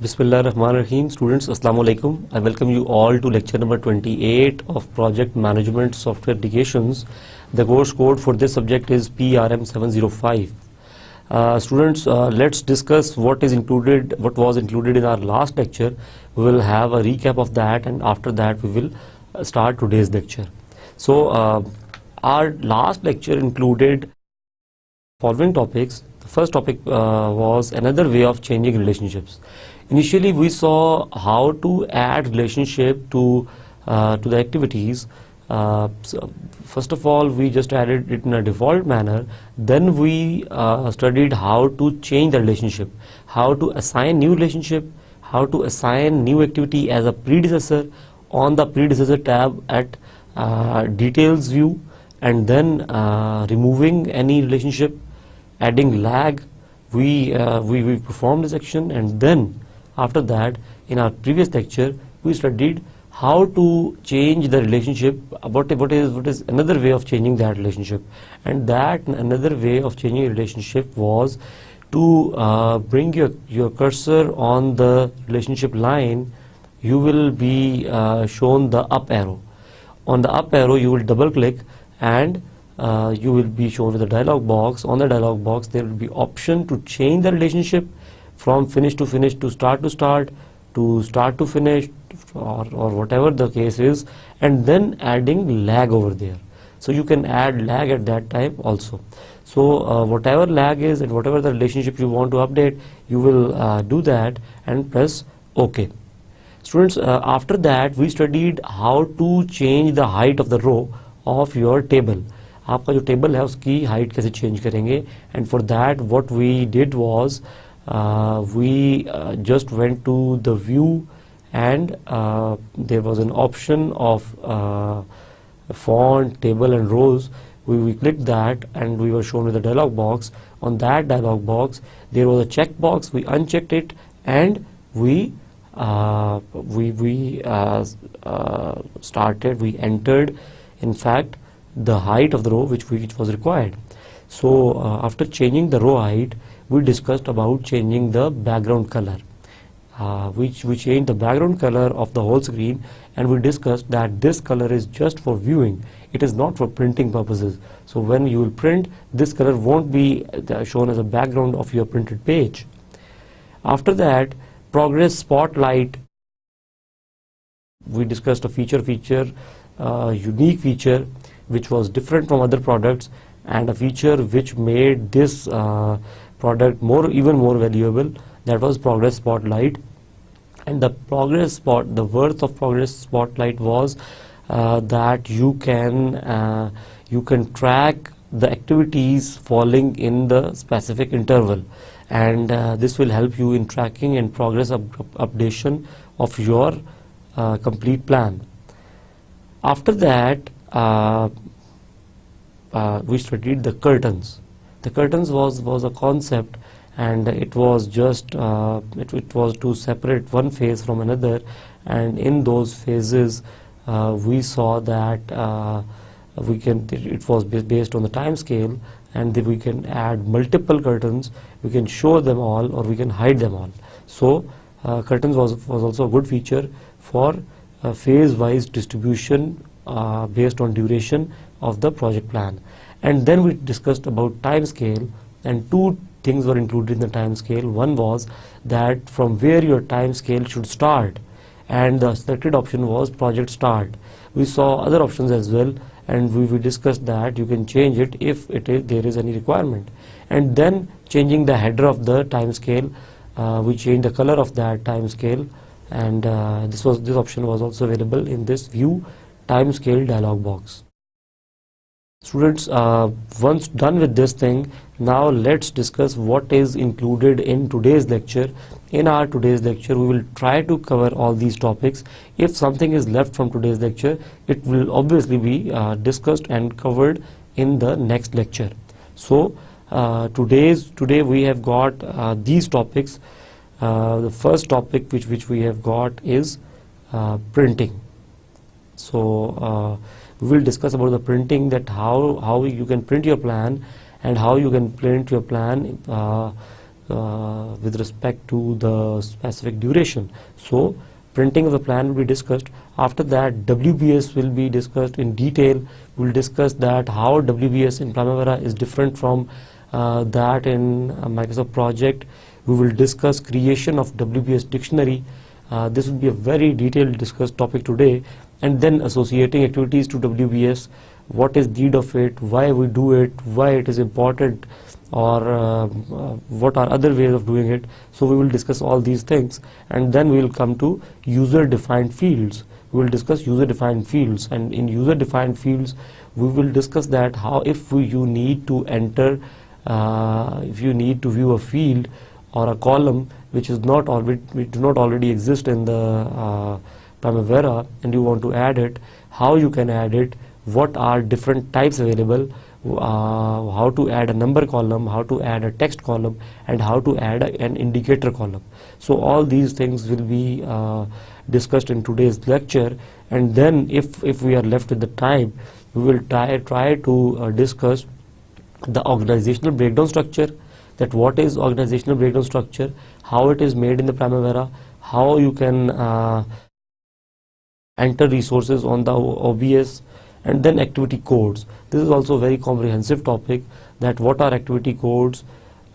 Bismillah Rahman Rahim. Students, Assalamu alaikum. I welcome you all to lecture number 28 of Project Management Software Applications. The course code for this subject is PRM705. Students, let's discuss what was included in our last lecture. We will have a recap of that, and after that we will start today's lecture. So, our last lecture included following topics. The first topic was another way of changing relationships. Initially, we saw how to add relationship to the activities. So first of all, we just added it in a default manner. Then we studied how to change the relationship, how to assign new relationship, how to assign new activity as a predecessor on the predecessor tab at details view, and then removing any relationship, adding lag. We performed this action, and then after that, in our previous lecture, we studied how to change the relationship. What is another way of changing that relationship? And that another way of changing a relationship was to bring your cursor on the relationship line. You will be shown the up arrow. On the up arrow, you will double click, and you will be shown with a dialog box. On the dialog box, there will be option to change the relationship from finish to finish, to start to start, to start to finish, or whatever the case is, and then adding lag over there. So you can add lag at that time also. So whatever lag is and whatever the relationship you want to update, you will do that and press OK. Students, after that we studied how to change the height of the row of your table. आपका जो table है उसकी height कैसे change करेंगे, and for that what we did was we just went to the view, and there was an option of font, table and rows. We clicked that, and we were shown with a dialog box. On that dialog box there was a check box. We unchecked it, and we entered in fact the height of the row which was required. So after changing the row height, we discussed about changing the background color. We changed the background color of the whole screen, and we discussed that this color is just for viewing. It is not for printing purposes. So when you will print, this color won't be shown as a background of your printed page. After that, progress spotlight. We discussed a unique feature which was different from other products, and a feature which made this product even more valuable. That was progress spotlight. And the worth of progress spotlight was that you can track the activities falling in the specific interval, and this will help you in tracking and progress updation of your complete plan. After that, we studied the curtains. The curtains was a concept, and it was just it was to separate one phase from another, and in those phases we saw that it was based on the time scale, and we can add multiple curtains. We can show them all, or we can hide them all. So curtains was also a good feature for phase wise distribution based on duration of the project plan. And then we discussed about time scale, and two things were included in the time scale. One was that from where your time scale should start, and the selected option was project start. We saw other options as well, and we discussed that you can change it if there is any requirement. And then changing the header of the time scale, we changed the color of that time scale, and this option was also available in this view time scale dialog box. Students, once done with this thing, now let's discuss what is included in today's lecture. In our today's lecture, we will try to cover all these topics. If something is left from today's lecture, it will obviously be discussed and covered in the next lecture. So today we have got these topics. The first topic which we have got is printing. So we will discuss about the printing, that how you can print your plan, and how you can print your plan with respect to the specific duration. So printing of the plan will be discussed. After that, WBS will be discussed in detail. We will discuss that how WBS in Primavera is different from that in Microsoft Project. We will discuss creation of WBS dictionary. This will be a very detailed discussed topic today, and then associating activities to WBS, what is need of it, why we do it, why it is important, or what are other ways of doing it. So we will discuss all these things, and then we will come to user defined fields. We will discuss user defined fields, and in user defined fields we will discuss that how if you need to enter, if you need to view a field or a column which is not already, which do not already exist in the Primavera, and you want to add it, how you can add it, what are different types available, how to add a number column, how to add a text column, and how to add an indicator column. So all these things will be discussed in today's lecture, and then if we are left with the time, we will try to discuss the organizational breakdown structure, that what is organizational breakdown structure, how it is made in the Primavera, how you can enter resources on the OBS, and then activity codes. This is also a very comprehensive topic, that what are activity codes,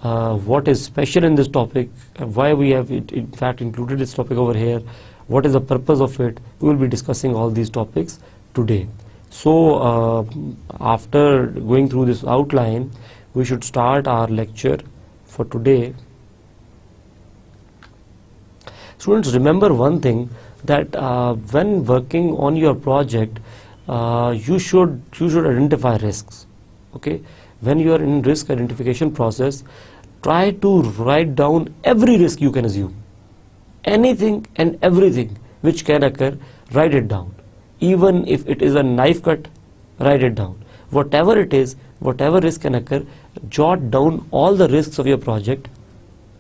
what is special in this topic, why we have in fact included this topic over here, what is the purpose of it. We will be discussing all these topics today. So after going through this outline, we should start our lecture for today. Students, remember one thing, that when working on your project, you should identify risks. Okay, when you are in risk identification process, try to write down every risk you can assume, anything and everything which can occur. Write it down. Even if it is a knife cut, write it down. Whatever it is, whatever risk can occur, jot down all the risks of your project,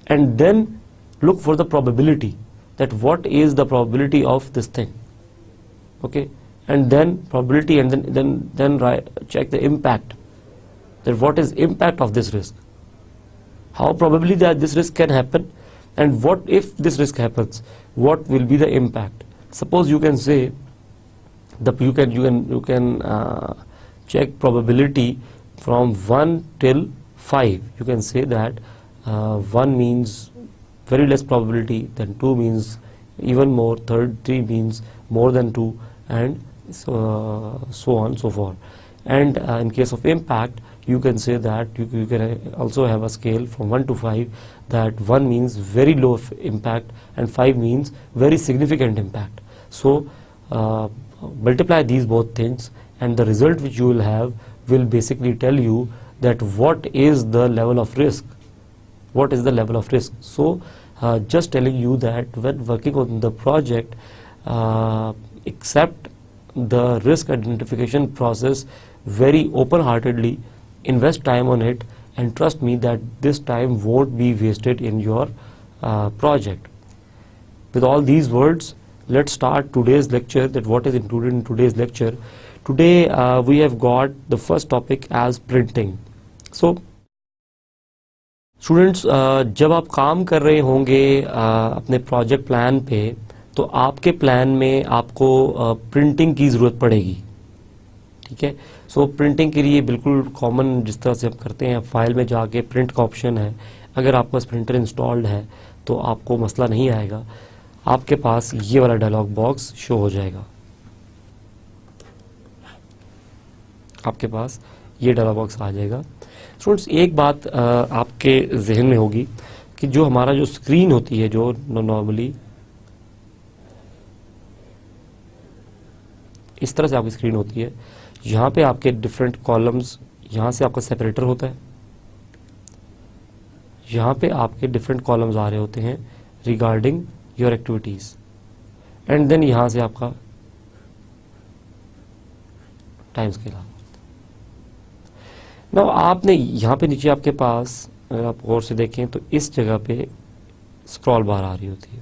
and then look for the probability, that what is the probability of this thing. Okay, and then probability, and then check the impact, that what is impact of this risk, how probably that this risk can happen, and what if this risk happens, what will be the impact. Suppose you can say that you can check probability from 1 till 5. You can say that 1 means very less probability, then 2 means even more, 3 means more than 2, and so on so forth. And in case of impact, you can say that you can also have a scale from 1 to 5, that 1 means very low impact and 5 means very significant impact. So multiply these both things, and the result which you will have will basically tell you that what is the level of risk. What is the level of risk? So just telling you that when working on the project, accept the risk identification process very open-heartedly, invest time on it, and trust me that this time won't be wasted in your project. With all these words, let's start today's lecture, that what is included in today's lecture. Today we have got the first topic as printing. So students, जब आप काम कर रहे होंगे अपने project plan पे, तो आपके प्लान में आपको प्रिंटिंग की ज़रूरत पड़ेगी. ठीक है, सो प्रिंटिंग के लिए बिल्कुल कॉमन जिस तरह से हम करते हैं, फाइल में जाके प्रिंट का ऑप्शन है. अगर आपके पास प्रिंटर इंस्टॉल्ड है तो आपको मसला नहीं आएगा. आपके पास ये वाला डायलॉग बॉक्स शो हो जाएगा. आपके पास ये डायलॉग बॉक्स आ जाएगा. स्टूडेंट्स, एक बात आपके जहन में होगी कि जो हमारा जो स्क्रीन होती है, जो नॉर्मली इस तरह से आपकी स्क्रीन होती है, यहाँ पे आपके डिफरेंट कॉलम्स, यहाँ से आपका सेपरेटर होता है, यहाँ पे आपके डिफरेंट कॉलम्स आ रहे होते हैं regarding your activities, and then यहाँ से आपका टाइम स्केल. ना आपने यहाँ पे नीचे आपके पास, अगर आप गौर से देखें तो इस जगह पे स्क्रॉल बार आ रही होती है.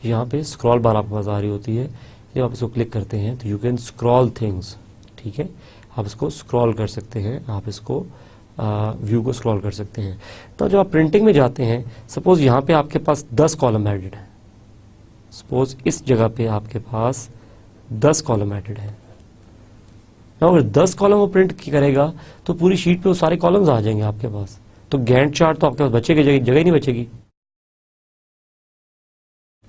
यहाँ पे स्क्रॉल बार आपके पास आ रही होती है, जब आप इसको क्लिक करते हैं तो यू कैन स्क्रॉल थिंग्स, ठीक है, आप इसको स्क्रॉल कर सकते हैं, आप इसको व्यू को स्क्रॉल कर सकते हैं। तो जब आप प्रिंटिंग में जाते हैं, सपोज यहाँ पे आपके पास 10 कॉलम एडेड है, सपोज इस जगह पे आपके पास 10 कॉलम एडेड है। अगर 10 कॉलम वो प्रिंट करेगा तो पूरी शीट पे वो सारे कॉलम्स आ जाएंगे आपके पास, तो गैंट चार्ट तो आपके पास बचेगा, जगह ही नहीं बचेगी।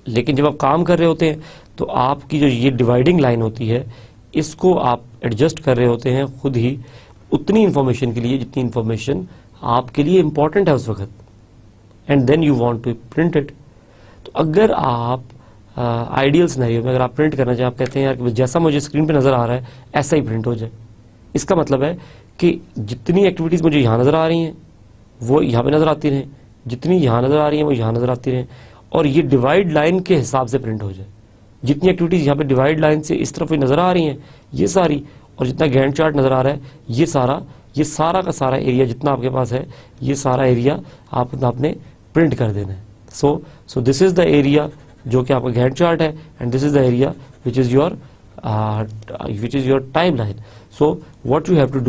लेकिन जब आप काम कर रहे होते हैं तो आपकी जो ये डिवाइडिंग लाइन होती है, इसको आप एडजस्ट कर रहे होते हैं खुद ही उतनी इंफॉर्मेशन के लिए जितनी इंफॉर्मेशन आपके लिए इंपॉर्टेंट है उस वक्त, and then you want to print it. तो अगर आप आइडियल सिनेरियो में अगर आप प्रिंट करना चाहें, आप कहते हैं यार जैसा मुझे स्क्रीन पे नजर आ रहा है ऐसा ही प्रिंट हो जाए, इसका मतलब है कि जितनी एक्टिविटीज मुझे यहाँ नजर आ रही हैं वो यहाँ पे नजर आती रहें, जितनी यहाँ नजर आ रही हैं वो यहाँ नजर आती रहें, और ये डिवाइड लाइन के हिसाब से प्रिंट हो जाए। जितनी एक्टिविटीज यहाँ पे डिवाइड लाइन से इस तरफ नजर आ रही हैं ये सारी, और जितना गैंट चार्ट नजर आ रहा है ये सारा का सारा एरिया जितना आपके पास है, ये सारा एरिया आपने प्रिंट कर देना है। So this is the area जो कि आपका गैंट चार्ट है, and this is the area which is your time line. So what you have to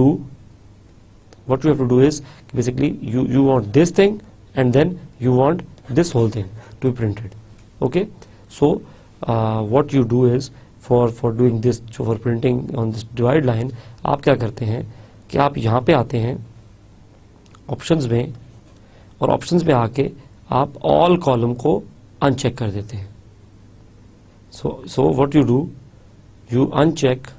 do is basically you want this thing and then you want this whole thing to be printed. Okay, so what you do is for doing this, for printing on this divide line, आप क्या करते हैं कि आप यहाँ पे आते हैं ऑप्शंस में, और ऑप्शंस में आके आप ऑल कॉलम को अनचेक कर देते हैं। so what you do, you uncheck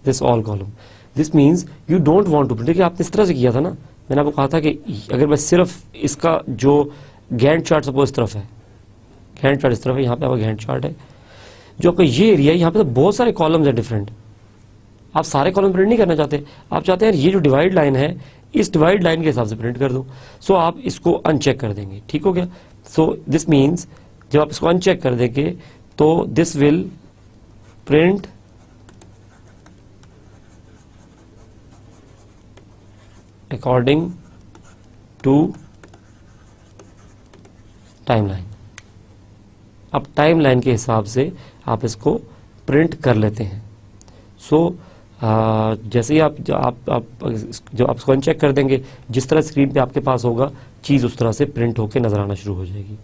this all column. This means you don't want to print। देखिए आपने इस तरह से किया था ना, मैंने आपको कहा था कि अगर मैं सिर्फ इसका जो गैंट चार्ट सपोज इस तरफ है, गैंट चार्ट इस तरफ है, यहाँ पे आपका गैंट चार्ट है, जो आपका ये एरिया है यहाँ पे तो बहुत सारे कॉलम्स हैं डिफरेंट, आप सारे कॉलम प्रिंट नहीं करना चाहते, आप चाहते हैं ये जो डिवाइड लाइन है इस डिवाइड लाइन के हिसाब से प्रिंट कर दो। सो आप इसको अनचेक कर देंगे, ठीक हो गया। सो दिस मीन्स जब आप इसको अनचेक कर देंगे तो this will print according to timeline. अब टाइमलाइन के हिसाब से आप इसको प्रिंट कर लेते हैं। सो जैसे ही आप जब आप इसको अनचेक कर देंगे, जिस तरह स्क्रीन पे आपके पास होगा चीज उस तरह से प्रिंट होकर नजर आना शुरू हो जाएगी।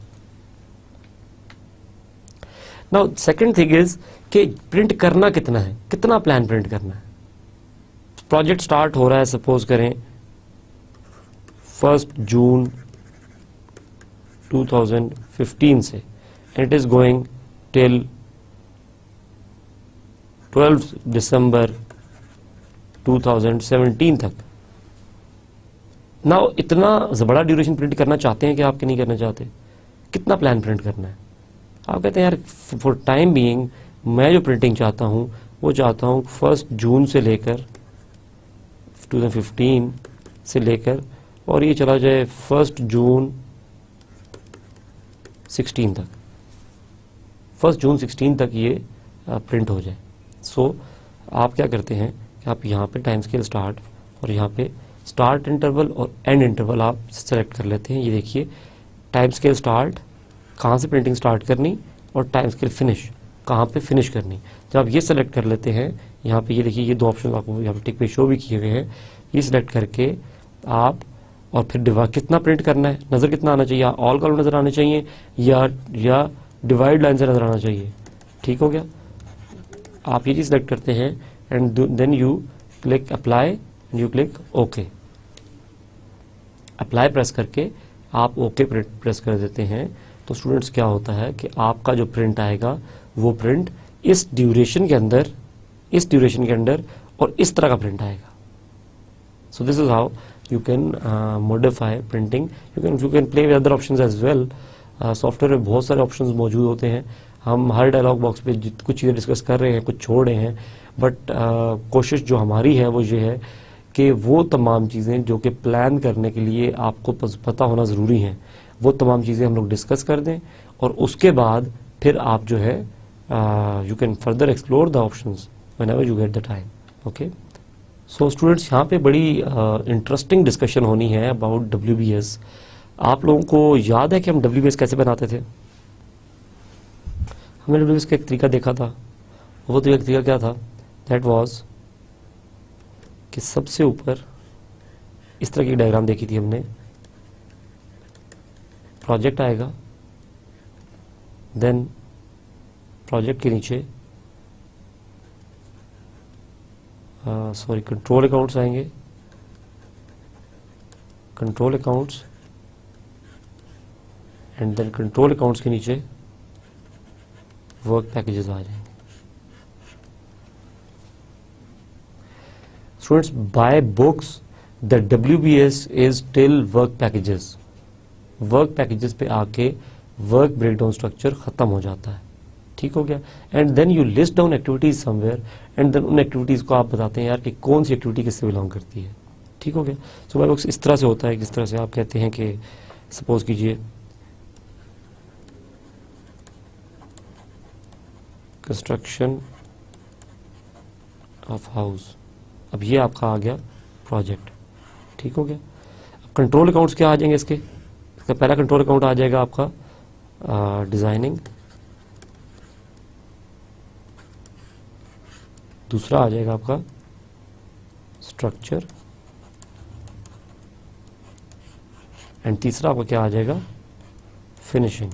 नाउ सेकंड थिंग इज कि प्रिंट करना कितना है, कितना प्लान प्रिंट करना है। प्रोजेक्ट स्टार्ट हो रहा है सपोज करें 1 जून 2015 से, and it is going till 12 दिसंबर 2017 तक। नाउ इतना बड़ा ड्यूरेशन प्रिंट करना चाहते हैं कि आपके नहीं करना चाहते, कितना प्लान प्रिंट करना है। आप कहते हैं यार फॉर टाइम बीइंग मैं जो प्रिंटिंग चाहता हूं वो चाहता हूं 1 जून से लेकर 2015 से लेकर और ये चला जाए 1 जून 16 तक, 1 जून 16 तक ये प्रिंट हो जाए। सो आप क्या करते हैं कि आप यहाँ पे टाइम स्केल स्टार्ट और यहाँ पे स्टार्ट इंटरवल और एंड इंटरवल आप सेलेक्ट कर लेते हैं। ये देखिए टाइम स्केल स्टार्ट कहाँ से प्रिंटिंग स्टार्ट करनी और टाइम स्केल फिनिश कहाँ पे फिनिश करनी। जब आप ये सेलेक्ट कर लेते हैं, यहाँ पे ये देखिए ये 2 ऑप्शन आपको यहाँ पे टिक पे शो भी किए हुए हैं, ये सिलेक्ट करके आप और फिर कितना प्रिंट करना है, नज़र कितना आना चाहिए, ऑल कॉलम नज़र आने चाहिए या डिवाइड लाइन से नज़र आना चाहिए, ठीक हो गया। आप ये चीज़ सेलेक्ट करते हैं and then you click apply and you click okay. Apply press करके आप ओके प्रेस कर देते हैं तो स्टूडेंट्स क्या होता है कि आपका जो प्रिंट आएगा वो प्रिंट इस ड्यूरेशन के अंदर और इस तरह का प्रिंट आएगा। सो this is how you can modify printing. You can play with other options as well. Software में बहुत सारे ऑप्शंस मौजूद होते हैं। हम हर डायलॉग बॉक्स पे कुछ चीज़ें डिस्कस कर रहे हैं, कुछ छोड़ रहे हैं, बट कोशिश जो हमारी है वो ये है कि वो तमाम चीज़ें जो कि प्लान करने के लिए आपको पता होना ज़रूरी हैं, वो तमाम चीज़ें हम लोग डिस्कस कर दें और उसके बाद फिर आप जो है you can further explore the options whenever you get the time. Okay, so students यहाँ पे बड़ी इंटरेस्टिंग डिस्कशन होनी है अबाउट WBS। आप लोगों को याद है कि हम WBS कैसे बनाते थे? हमने WBS का एक तरीका देखा था। वो तो एक तरीका क्या था? दैट वाज कि सबसे ऊपर इस तरह की डायग्राम देखी थी हमने। प्रोजेक्ट आएगा, देन प्रोजेक्ट के नीचे कंट्रोल अकाउंट्स आएंगे, control accounts, and then control accounts के नीचे वर्क पैकेजेस आ जाएंगे। Students, by books the WBS is till work packages. Work packages पे आके वर्क ब्रेकडाउन स्ट्रक्चर खत्म हो जाता है। ठीक हो गया? And then you list down activities somewhere, एंड देन उन एक्टिविटीज को आप बताते हैं यार कि कौन सी एक्टिविटी किससे बिलोंग करती है। ठीक हो गया? सो बाय बुक्स इस तरह से होता है, जिस तरह से आप कहते हैं कि सपोज कीजिए कंस्ट्रक्शन ऑफ हाउस, अब ये आपका आ गया प्रोजेक्ट। ठीक हो गया? अब कंट्रोल अकाउंट्स क्या आ जाएंगे इसका पहला कंट्रोल अकाउंट आ जाएगा आपका डिजाइनिंग, दूसरा आ जाएगा आपका स्ट्रक्चर, एंड तीसरा आपका क्या आ जाएगा? फिनिशिंग।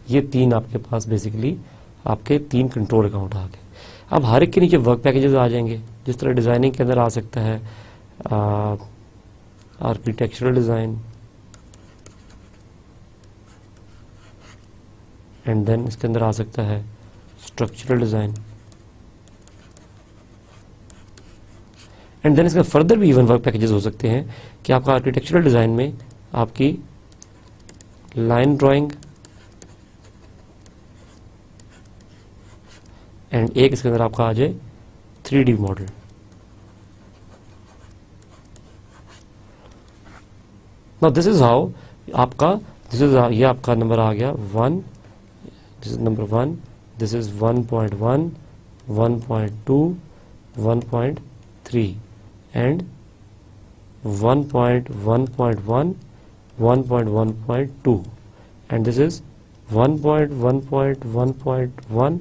ये तीन आपके पास बेसिकली आपके तीन कंट्रोल अकाउंट आ गए। अब हर एक के नीचे वर्क पैकेजेस आ जाएंगे। जिस तरह डिजाइनिंग के अंदर आ सकता है आर्किटेक्चरल डिजाइन, एंड देन इसके अंदर आ सकता है स्ट्रक्चरल डिजाइन, एंड देन इसका फर्दर भी इवन वर्क पैकेजेस हो सकते हैं कि आपका आर्किटेक्चरल डिजाइन में आपकी लाइन ड्राइंग, एंड एक इसके अंदर आपका आ जाए 3D model. Now this is how आपका ये आपका नंबर आ गया 1, this is number 1, this is 1.1, 1.2, 1.3 and 1.1.1, 1.1.2 and this is 1.1.1.1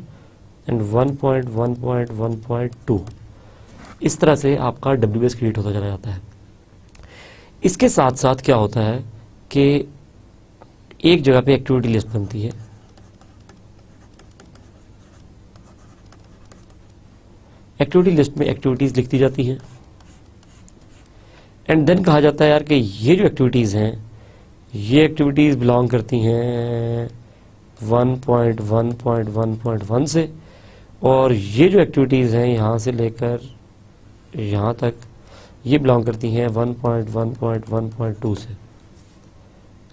and 1.1.1.2। इस तरह से आपका WBS क्रिएट होता चला जाता है। इसके साथ साथ क्या होता है कि एक जगह पे एक्टिविटी लिस्ट बनती है, एक्टिविटी लिस्ट में एक्टिविटीज लिखती जाती हैं, एंड देन कहा जाता है यार कि ये जो एक्टिविटीज हैं ये एक्टिविटीज बिलोंग करती हैं 1.1.1.1 से, और ये जो एक्टिविटीज हैं यहां से लेकर यहां तक ये बिलोंग करती हैं 1.1.1.2 से।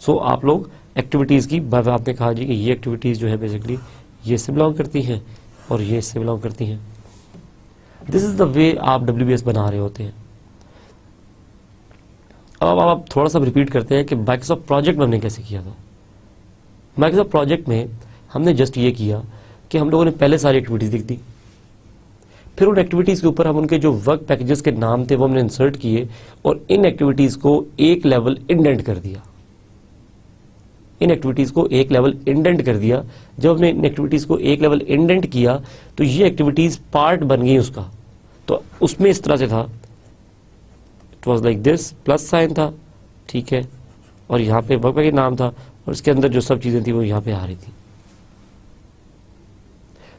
सो आप लोग एक्टिविटीज की आपने कहा जी कि ये एक्टिविटीज जो है बेसिकली ये इससे बिलोंग करती हैं और ये इससे बिलोंग करती हैं। दिस इज द वे आप WBS बना रहे होते हैं। अब आप थोड़ा सा रिपीट करते हैं कि माइक्रोसॉफ्ट प्रोजेक्ट में हमने कैसे किया था। माइक्रोसॉफ्ट प्रोजेक्ट में हमने जस्ट ये किया कि हम लोगों ने पहले सारी एक्टिविटीज लिख दी, फिर उन एक्टिविटीज के ऊपर हम उनके जो वर्क पैकेजेस के नाम थे वो हमने इंसर्ट किए और इन एक्टिविटीज को एक लेवल इंडेंट कर दिया। इन एक्टिविटीज को एक लेवल इंडेंट कर दिया। जब हमने इन एक्टिविटीज को एक लेवल इंडेंट किया तो ये एक्टिविटीज पार्ट बन गई उसका। तो उसमें इस तरह से था, it was like this, plus sign था, ठीक है, और यहाँ पे वर्क पैकेज नाम था और इसके अंदर जो सब चीजें थी वो यहाँ पे आ रही थी।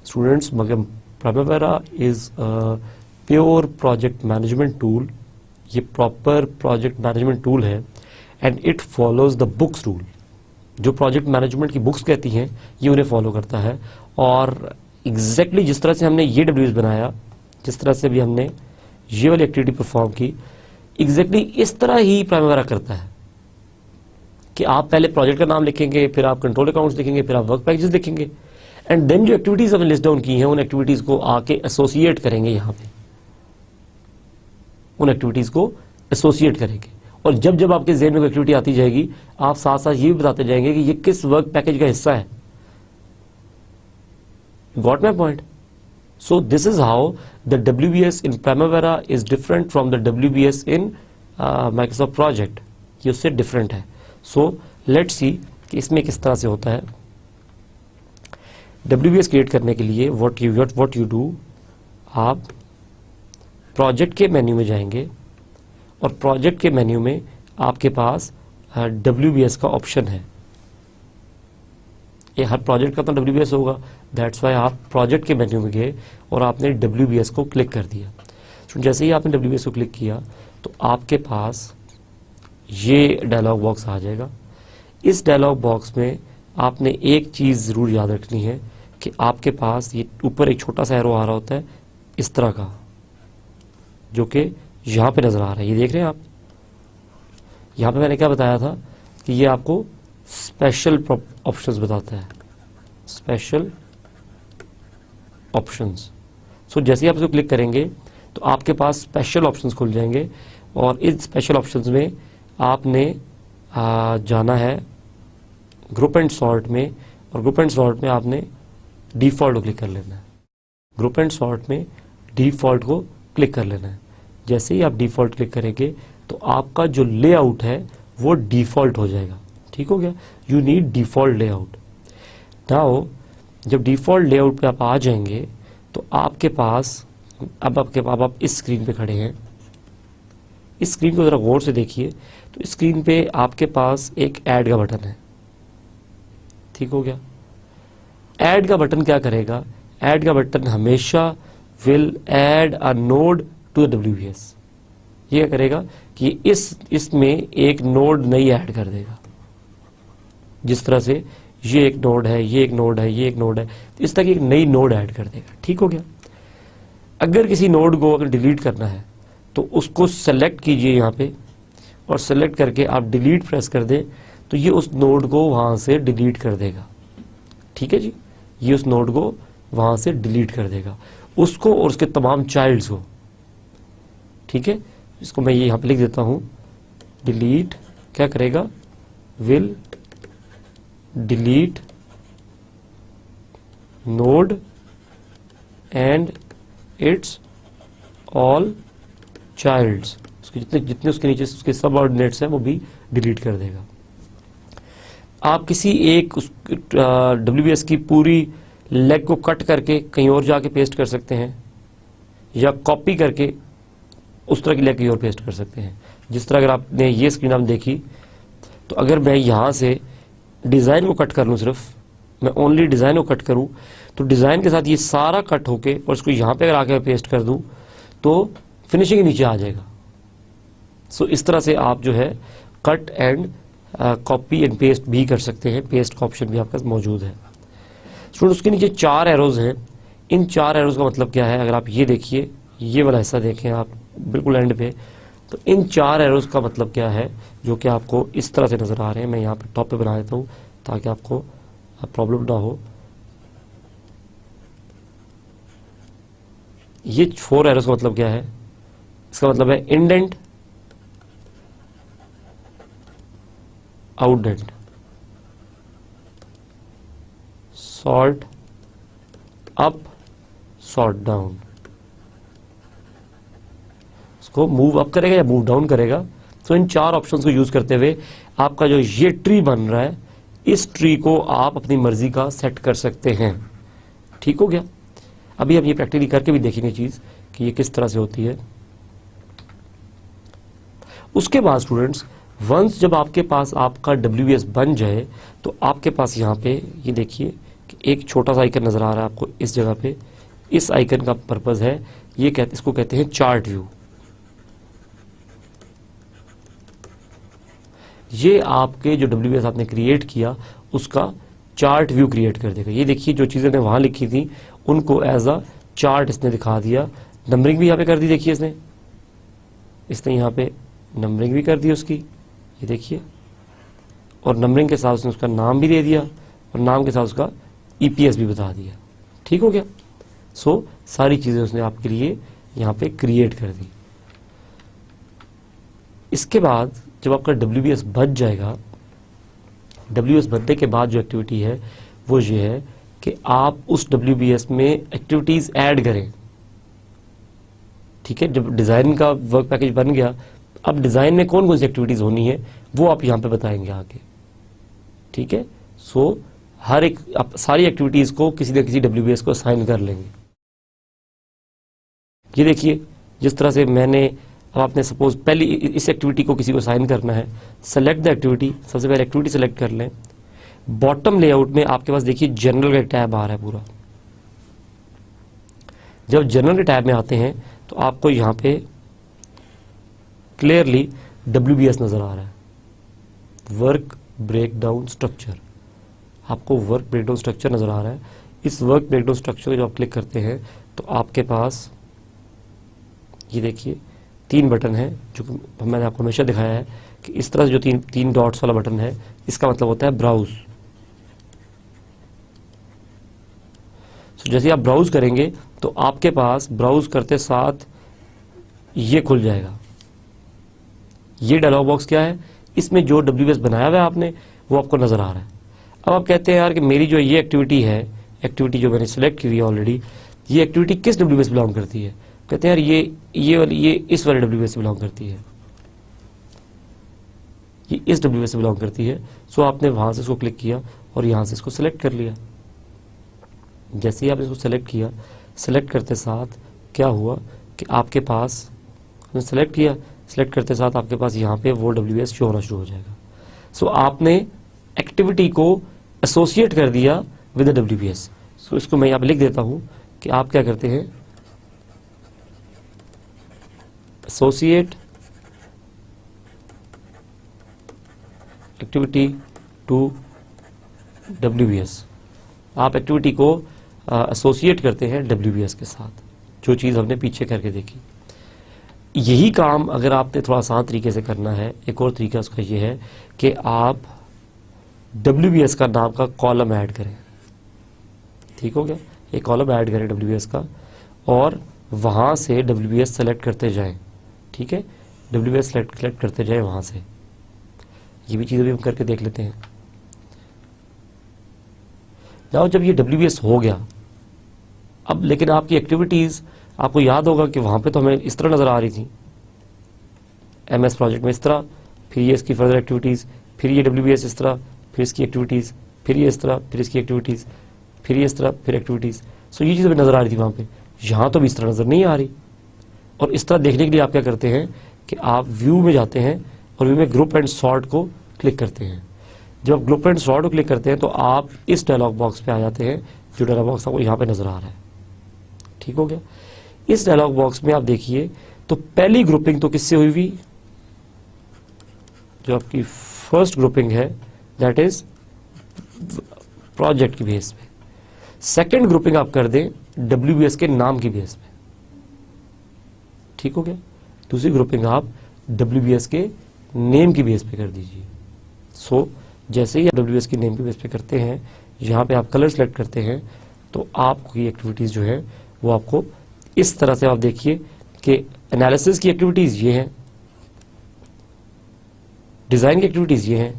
स्टूडेंट्स, मगर Primavera is pure project management tool. ये प्रॉपर प्रोजेक्ट मैनेजमेंट टूल है and it follows the books rule. जो प्रोजेक्ट मैनेजमेंट की बुक्स कहती हैं ये उन्हें फॉलो करता है, और एग्जैक्टली जिस तरह से हमने ये WBS बनाया, जिस तरह से भी हमने ये वाली एक्टिविटी परफॉर्म की, एग्जैक्टली इस तरह ही प्राइमेरा करता है कि आप पहले प्रोजेक्ट का नाम लिखेंगे, फिर आप कंट्रोल अकाउंट्स लिखेंगे, फिर आप वर्क पैकेजेस लिखेंगे, एंड देन जो एक्टिविटीज हमने लिस्ट डाउन की हैं उन एक्टिविटीज को आके एसोसिएट करेंगे। यहाँ पे उन एक्टिविटीज को एसोसिएट करेंगे, और जब जब आपके ज़हन में कोई एक्टिविटी आती जाएगी आप साथ साथ ये भी बताते जाएंगे कि ये किस वर्क पैकेज का हिस्सा है। Got my point? So this is how the WBS in Primavera is different from the WBS in Microsoft Project. ये उससे different है. So let's see कि इसमें किस तरह से होता है. WBS क्रिएट करने के लिए what you do, आप प्रोजेक्ट के मेन्यू में जाएंगे और प्रोजेक्ट के मेन्यू में आपके पास WBS का ऑप्शन है. ये हर प्रोजेक्ट का तो WBS होगा, दैट्स वाई आप प्रोजेक्ट के मेन्यू में गए और आपने WBS को क्लिक कर दिया. तो जैसे ही आपने WBS को क्लिक किया तो आपके पास ये डायलॉग बॉक्स आ जाएगा. इस डायलॉग बॉक्स में आपने एक चीज़ ज़रूर याद रखनी है कि आपके पास ये ऊपर एक छोटा सा एरो आ रहा होता है इस तरह का, जो कि यहाँ पे नज़र आ रहा है. ये देख रहे हैं आप, यहाँ पे मैंने क्या बताया था कि ये आपको स्पेशल ऑप्शंस बताता है, स्पेशल ऑप्शंस. सो जैसे ही आप इसको क्लिक करेंगे तो आपके पास स्पेशल ऑप्शंस खुल जाएंगे और इन स्पेशल ऑप्शंस में आपने जाना है ग्रुप एंड सॉर्ट में, और ग्रुप एंड सॉर्ट में आपने डिफ़ॉल्ट को क्लिक कर लेना है. ग्रुप एंड सॉर्ट में डिफ़ॉल्ट को क्लिक कर लेना है. जैसे ही आप डिफ़ॉल्ट क्लिक करेंगे तो आपका जो लेआउट है वो डिफ़ॉल्ट हो जाएगा. ठीक हो गया. You need default layout. Now जब डिफ़ॉल्ट लेआउट पे आप आ जाएंगे तो आपके पास अब आप इस स्क्रीन पे खड़े हैं. इस स्क्रीन को ज़रा गौर से देखिए. तो इस स्क्रीन पे आपके पास एक ऐड का बटन है. ठीक हो गया. ऐड का बटन क्या करेगा? ऐड का बटन हमेशा will add a node to the WBS. ये क्या करेगा कि इसमें एक नोड नई ऐड कर देगा. जिस तरह से ये एक नोड है, ये एक नोड है, ये एक नोड है, इस तरह की एक नई नोड ऐड कर देगा. ठीक हो गया. अगर किसी नोड को अगर डिलीट करना है तो उसको सेलेक्ट कीजिए यहाँ पे, और सेलेक्ट करके आप डिलीट प्रेस कर दें तो ये उस नोड को वहाँ से डिलीट कर देगा. ठीक है जी. ये उस नोड को वहाँ से डिलीट कर देगा, उसको और उसके तमाम चाइल्ड्स को. ठीक है. इसको मैं ये यहाँ पे लिख देता हूँ. डिलीट क्या करेगा? Will delete node and its all childs. उसके जितने उसके नीचे उसके सब ऑर्डिनेट्स हैं वो भी डिलीट कर देगा. आप किसी एक WBS की पूरी लेग को कट करके कहीं और जाके पेस्ट कर सकते हैं, या कॉपी करके उस तरह की लेग कहीं और पेस्ट कर सकते हैं. जिस तरह अगर आपने ये स्क्रीन आप देखी तो अगर मैं यहाँ से डिज़ाइन को कट कर लूँ, सिर्फ मैं ओनली डिज़ाइन को कट करूँ तो डिज़ाइन के साथ ये सारा कट होके और इसको यहाँ पे अगर आके पेस्ट कर दूँ तो फिनिशिंग के नीचे आ जाएगा. सो इस तरह से आप जो है cut and copy and paste भी कर सकते हैं. पेस्ट का ऑप्शन भी आपके पास मौजूद है. स्टूडेंट उसके नीचे 4 एरोज हैं. इन 4 एरोज का मतलब क्या है? अगर आप ये देखिए, ये वाला हिस्सा देखें आप बिल्कुल एंड पे, तो इन 4 एरोज का मतलब क्या है जो कि आपको इस तरह से नज़र आ रहे हैं. मैं यहाँ पे टॉप पे बना देता हूँ ताकि आपको प्रॉब्लम ना हो. ये 4 एरोज का मतलब क्या है? इसका मतलब है indent, outdent, sort up, sort down. इसको मूव अप करेगा या मूव डाउन करेगा. तो इन 4 ऑप्शंस को यूज करते हुए आपका जो ये ट्री बन रहा है, इस ट्री को आप अपनी मर्जी का सेट कर सकते हैं. ठीक हो गया. अभी हम ये प्रैक्टिकली करके भी देखेंगे चीज कि ये किस तरह से होती है. उसके बाद स्टूडेंट्स वंस जब आपके पास आपका WBS बन जाए तो आपके पास यहाँ पे ये देखिए कि एक छोटा सा आइकन नजर आ रहा है आपको इस जगह पे. इस आइकन का पर्पस है इसको कहते हैं चार्ट व्यू. ये आपके जो WBS आपने क्रिएट किया उसका चार्ट व्यू क्रिएट कर देगा. ये देखिए जो चीजें ने वहां लिखी थी उनको एज अ चार्ट इसने दिखा दिया. नंबरिंग भी यहाँ पे कर दी. देखिए इसने यहाँ पे नंबरिंग भी कर दी उसकी, ये देखिए, और नंबरिंग के साथ उसने उसका नाम भी दे दिया और नाम के साथ उसका EPS भी बता दिया. ठीक हो गया. सो सारी चीजें उसने आपके लिए यहाँ पे क्रिएट कर दी. इसके बाद जब आपका WBS बन जाएगा, WBS बनने के बाद जो एक्टिविटी है वो ये है कि आप उस WBS में एक्टिविटीज ऐड करें। ठीक है, जब डिजाइन का वर्क पैकेज बन गया, अब डिजाइन में कौन कौन सी एक्टिविटीज होनी है वो आप यहां पे बताएंगे आगे। ठीक है, सो हर एक आप सारी एक्टिविटीज को किसी न किसी WBS को असाइन कर लेंगे। ये देखिए जिस तरह से मैंने, अब आपने सपोज पहली इस एक्टिविटी को किसी को असाइन करना है, सेलेक्ट द एक्टिविटी, सबसे पहले एक्टिविटी सेलेक्ट कर लें। बॉटम लेआउट में आपके पास देखिए जनरल का टैब आ रहा है पूरा। जब जनरल के टैब में आते हैं तो आपको यहां पे क्लियरली WBS नजर आ रहा है, वर्क ब्रेकडाउन स्ट्रक्चर। आपको वर्क ब्रेकडाउन स्ट्रक्चर नजर आ रहा है। इस वर्क ब्रेकडाउन स्ट्रक्चर जब आप क्लिक करते हैं तो आपके पास ये देखिए 3 बटन है, जो मैंने आपको हमेशा दिखाया है कि इस तरह से जो तीन डॉट्स वाला बटन है, इसका मतलब होता है ब्राउज। जैसे आप ब्राउज करेंगे तो आपके पास ब्राउज करते साथ ये खुल जाएगा। ये डायलॉग बॉक्स क्या है, इसमें जो WBS बनाया हुआ है आपने वो आपको नजर आ रहा है। अब आप कहते हैं यार कि मेरी जो ये एक्टिविटी है, एक्टिविटी जो मैंने सिलेक्ट की हुई है ऑलरेडी, ये एक्टिविटी किस WBS बिलोंग करती है? कहते हैं यार ये इस वाले WBS से बिलोंग करती है, ये इस WBS से बिलोंग करती है। सो आपने वहां से इसको क्लिक किया और यहां से इसको सिलेक्ट कर लिया। जैसे ही आपने इसको सिलेक्ट किया, सिलेक्ट करते साथ क्या हुआ कि आपके पास सिलेक्ट किया, सिलेक्ट करते साथ आपके पास यहाँ पे वो WBS शो होना शुरू हो जाएगा। सो आपने एक्टिविटी को एसोसिएट कर दिया विद द WBS। सो इसको मैं यहाँ पे लिख देता हूं कि आप क्या करते हैं, एसोसिएट एक्टिविटी टू WBS। आप एक्टिविटी को एसोसिएट करते हैं WBS के साथ, जो चीज़ हमने पीछे करके देखी। यही काम अगर आपने थोड़ा आसान तरीके से करना है, एक और तरीका उसका ये है कि आप WBS का नाम का कॉलम ऐड करें। ठीक हो गया, एक कॉलम ऐड करें WBS का और वहां से WBS सेलेक्ट करते जाएं। ठीक है, WBS सेलेक्ट करते जाएं वहां से। ये भी चीज़ अभी हम करके देख लेते हैं। now जब ये WBS हो गया, अब लेकिन आपकी एक्टिविटीज, आपको याद होगा कि वहां पे तो हमें इस तरह नजर आ रही थी MS प्रोजेक्ट में, इस तरह, फिर ये इसकी फर्दर एक्टिविटीज, फिर ये WBS इस तरह, फिर इसकी एक्टिविटीज, फिर ये इस तरह, फिर इसकी एक्टिविटीज, फिर ये इस तरह, फिर एक्टिविटीज। सो ये चीज़ हमें नजर आ रही थी वहां पे, यहां तो भी इस तरह नजर नहीं आ रही। और इस तरह देखने के लिए आप क्या करते हैं कि आप व्यू में जाते हैं और व्यू में ग्रुप एंड सॉर्ट को क्लिक करते हैं। जब आप ग्रुप एंड सॉर्ट को क्लिक करते हैं तो आप इस डायलॉग बॉक्स पे आ जाते हैं, जो डायलॉग बॉक्स आपको यहाँ पे नजर आ रहा है। ठीक हो गया, इस डायलॉग बॉक्स में आप देखिए तो पहली ग्रुपिंग तो किससे हुई हुई, जो आपकी फर्स्ट ग्रुपिंग है दैट इज प्रोजेक्ट की बेस पे। सेकंड ग्रुपिंग आप कर दें WBS के नाम की बेस पे। ठीक हो गया, दूसरी ग्रुपिंग आप WBS के नेम की बेस पे कर दीजिए। सो जैसे ही आप WBS की नेम की बेस पे करते हैं, यहाँ पे आप कलर सेलेक्ट करते हैं, तो आपकी एक्टिविटीज जो है वो आपको इस तरह से, आप देखिए कि एनालिसिस की एक्टिविटीज ये हैं, डिजाइन की एक्टिविटीज ये हैं,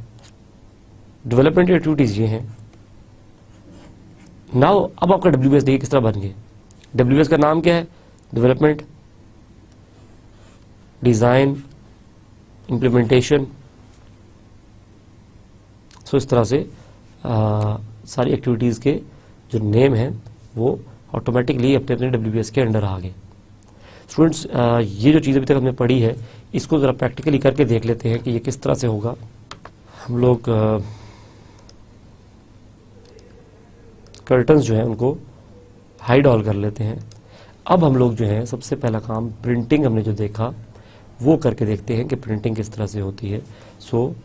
डेवलपमेंट की एक्टिविटीज ये हैं। नाउ अब आपका WBS देखिए किस तरह बन गया। WBS का नाम क्या है, डेवलपमेंट, डिजाइन, इम्प्लीमेंटेशन। सो इस तरह से सारी एक्टिविटीज के जो नेम हैं वो ऑटोमेटिकली अपने अपने WBS के अंडर आ गए। स्टूडेंट्स, ये जो चीज़ अभी तक हमने पढ़ी है, इसको ज़रा प्रैक्टिकली करके देख लेते हैं कि ये किस तरह से होगा। हम लोग कर्टन्स जो हैं उनको हाइड ऑल कर लेते हैं। अब हम लोग जो है सबसे पहला काम, प्रिंटिंग हमने जो देखा वो करके देखते हैं कि प्रिंटिंग किस तरह से होती है। सो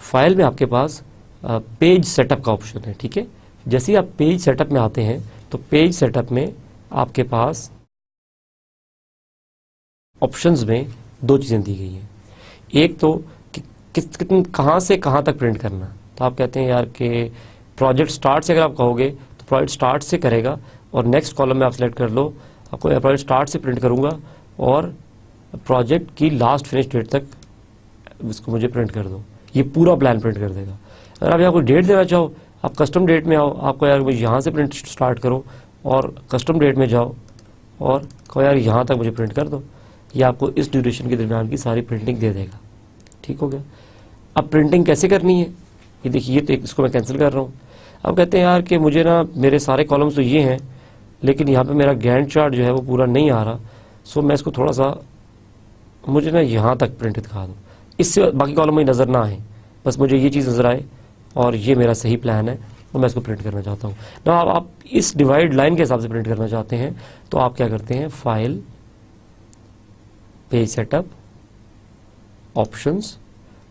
फाइल में आपके पास पेज सेटअप का ऑप्शन है। ठीक है, जैसे ही आप पेज सेटअप में आते हैं तो पेज सेटअप में आपके पास ऑप्शंस में 2 चीजें दी गई हैं। एक तो कहां से कहां तक प्रिंट करना। तो आप कहते हैं यार कि प्रोजेक्ट स्टार्ट से अगर आप कहोगे तो प्रोजेक्ट स्टार्ट से करेगा और नेक्स्ट कॉलम में आप सेलेक्ट कर लो, आपको प्रोजेक्ट स्टार्ट से प्रिंट करूंगा और प्रोजेक्ट की लास्ट फिनिश डेट तक इसको मुझे प्रिंट कर दो, ये पूरा प्लान प्रिंट कर देगा। अगर आप यहाँ कोई डेट देना चाहो, आप कस्टम डेट में आओ, आपको यार मुझे यहाँ से प्रिंट स्टार्ट करो और कस्टम डेट में जाओ और कहो यार यहाँ तक मुझे प्रिंट कर दो, ये आपको इस ड्यूरेशन के दरमियान की सारी प्रिंटिंग दे देगा। ठीक हो गया। अब प्रिंटिंग कैसे करनी है, ये देखिए, तो इसको मैं कैंसिल कर रहा हूँ। अब कहते हैं यार कि मुझे ना मेरे सारे कॉलम्स तो ये हैं, लेकिन यहाँ पे मेरा गैंट चार्ट जो है वो पूरा नहीं आ रहा, सो मैं इसको थोड़ा सा, मुझे ना यहाँ तक प्रिंट दिखा दो, इससे बाकी कॉलम मुझे नज़र ना आए, बस मुझे ये चीज़ नज़र आए और ये मेरा सही प्लान है और मैं इसको प्रिंट करना चाहता हूँ ना। आप इस डिवाइड लाइन के हिसाब से प्रिंट करना चाहते हैं तो आप क्या करते हैं, फाइल, पेज सेटअप, ऑप्शंस,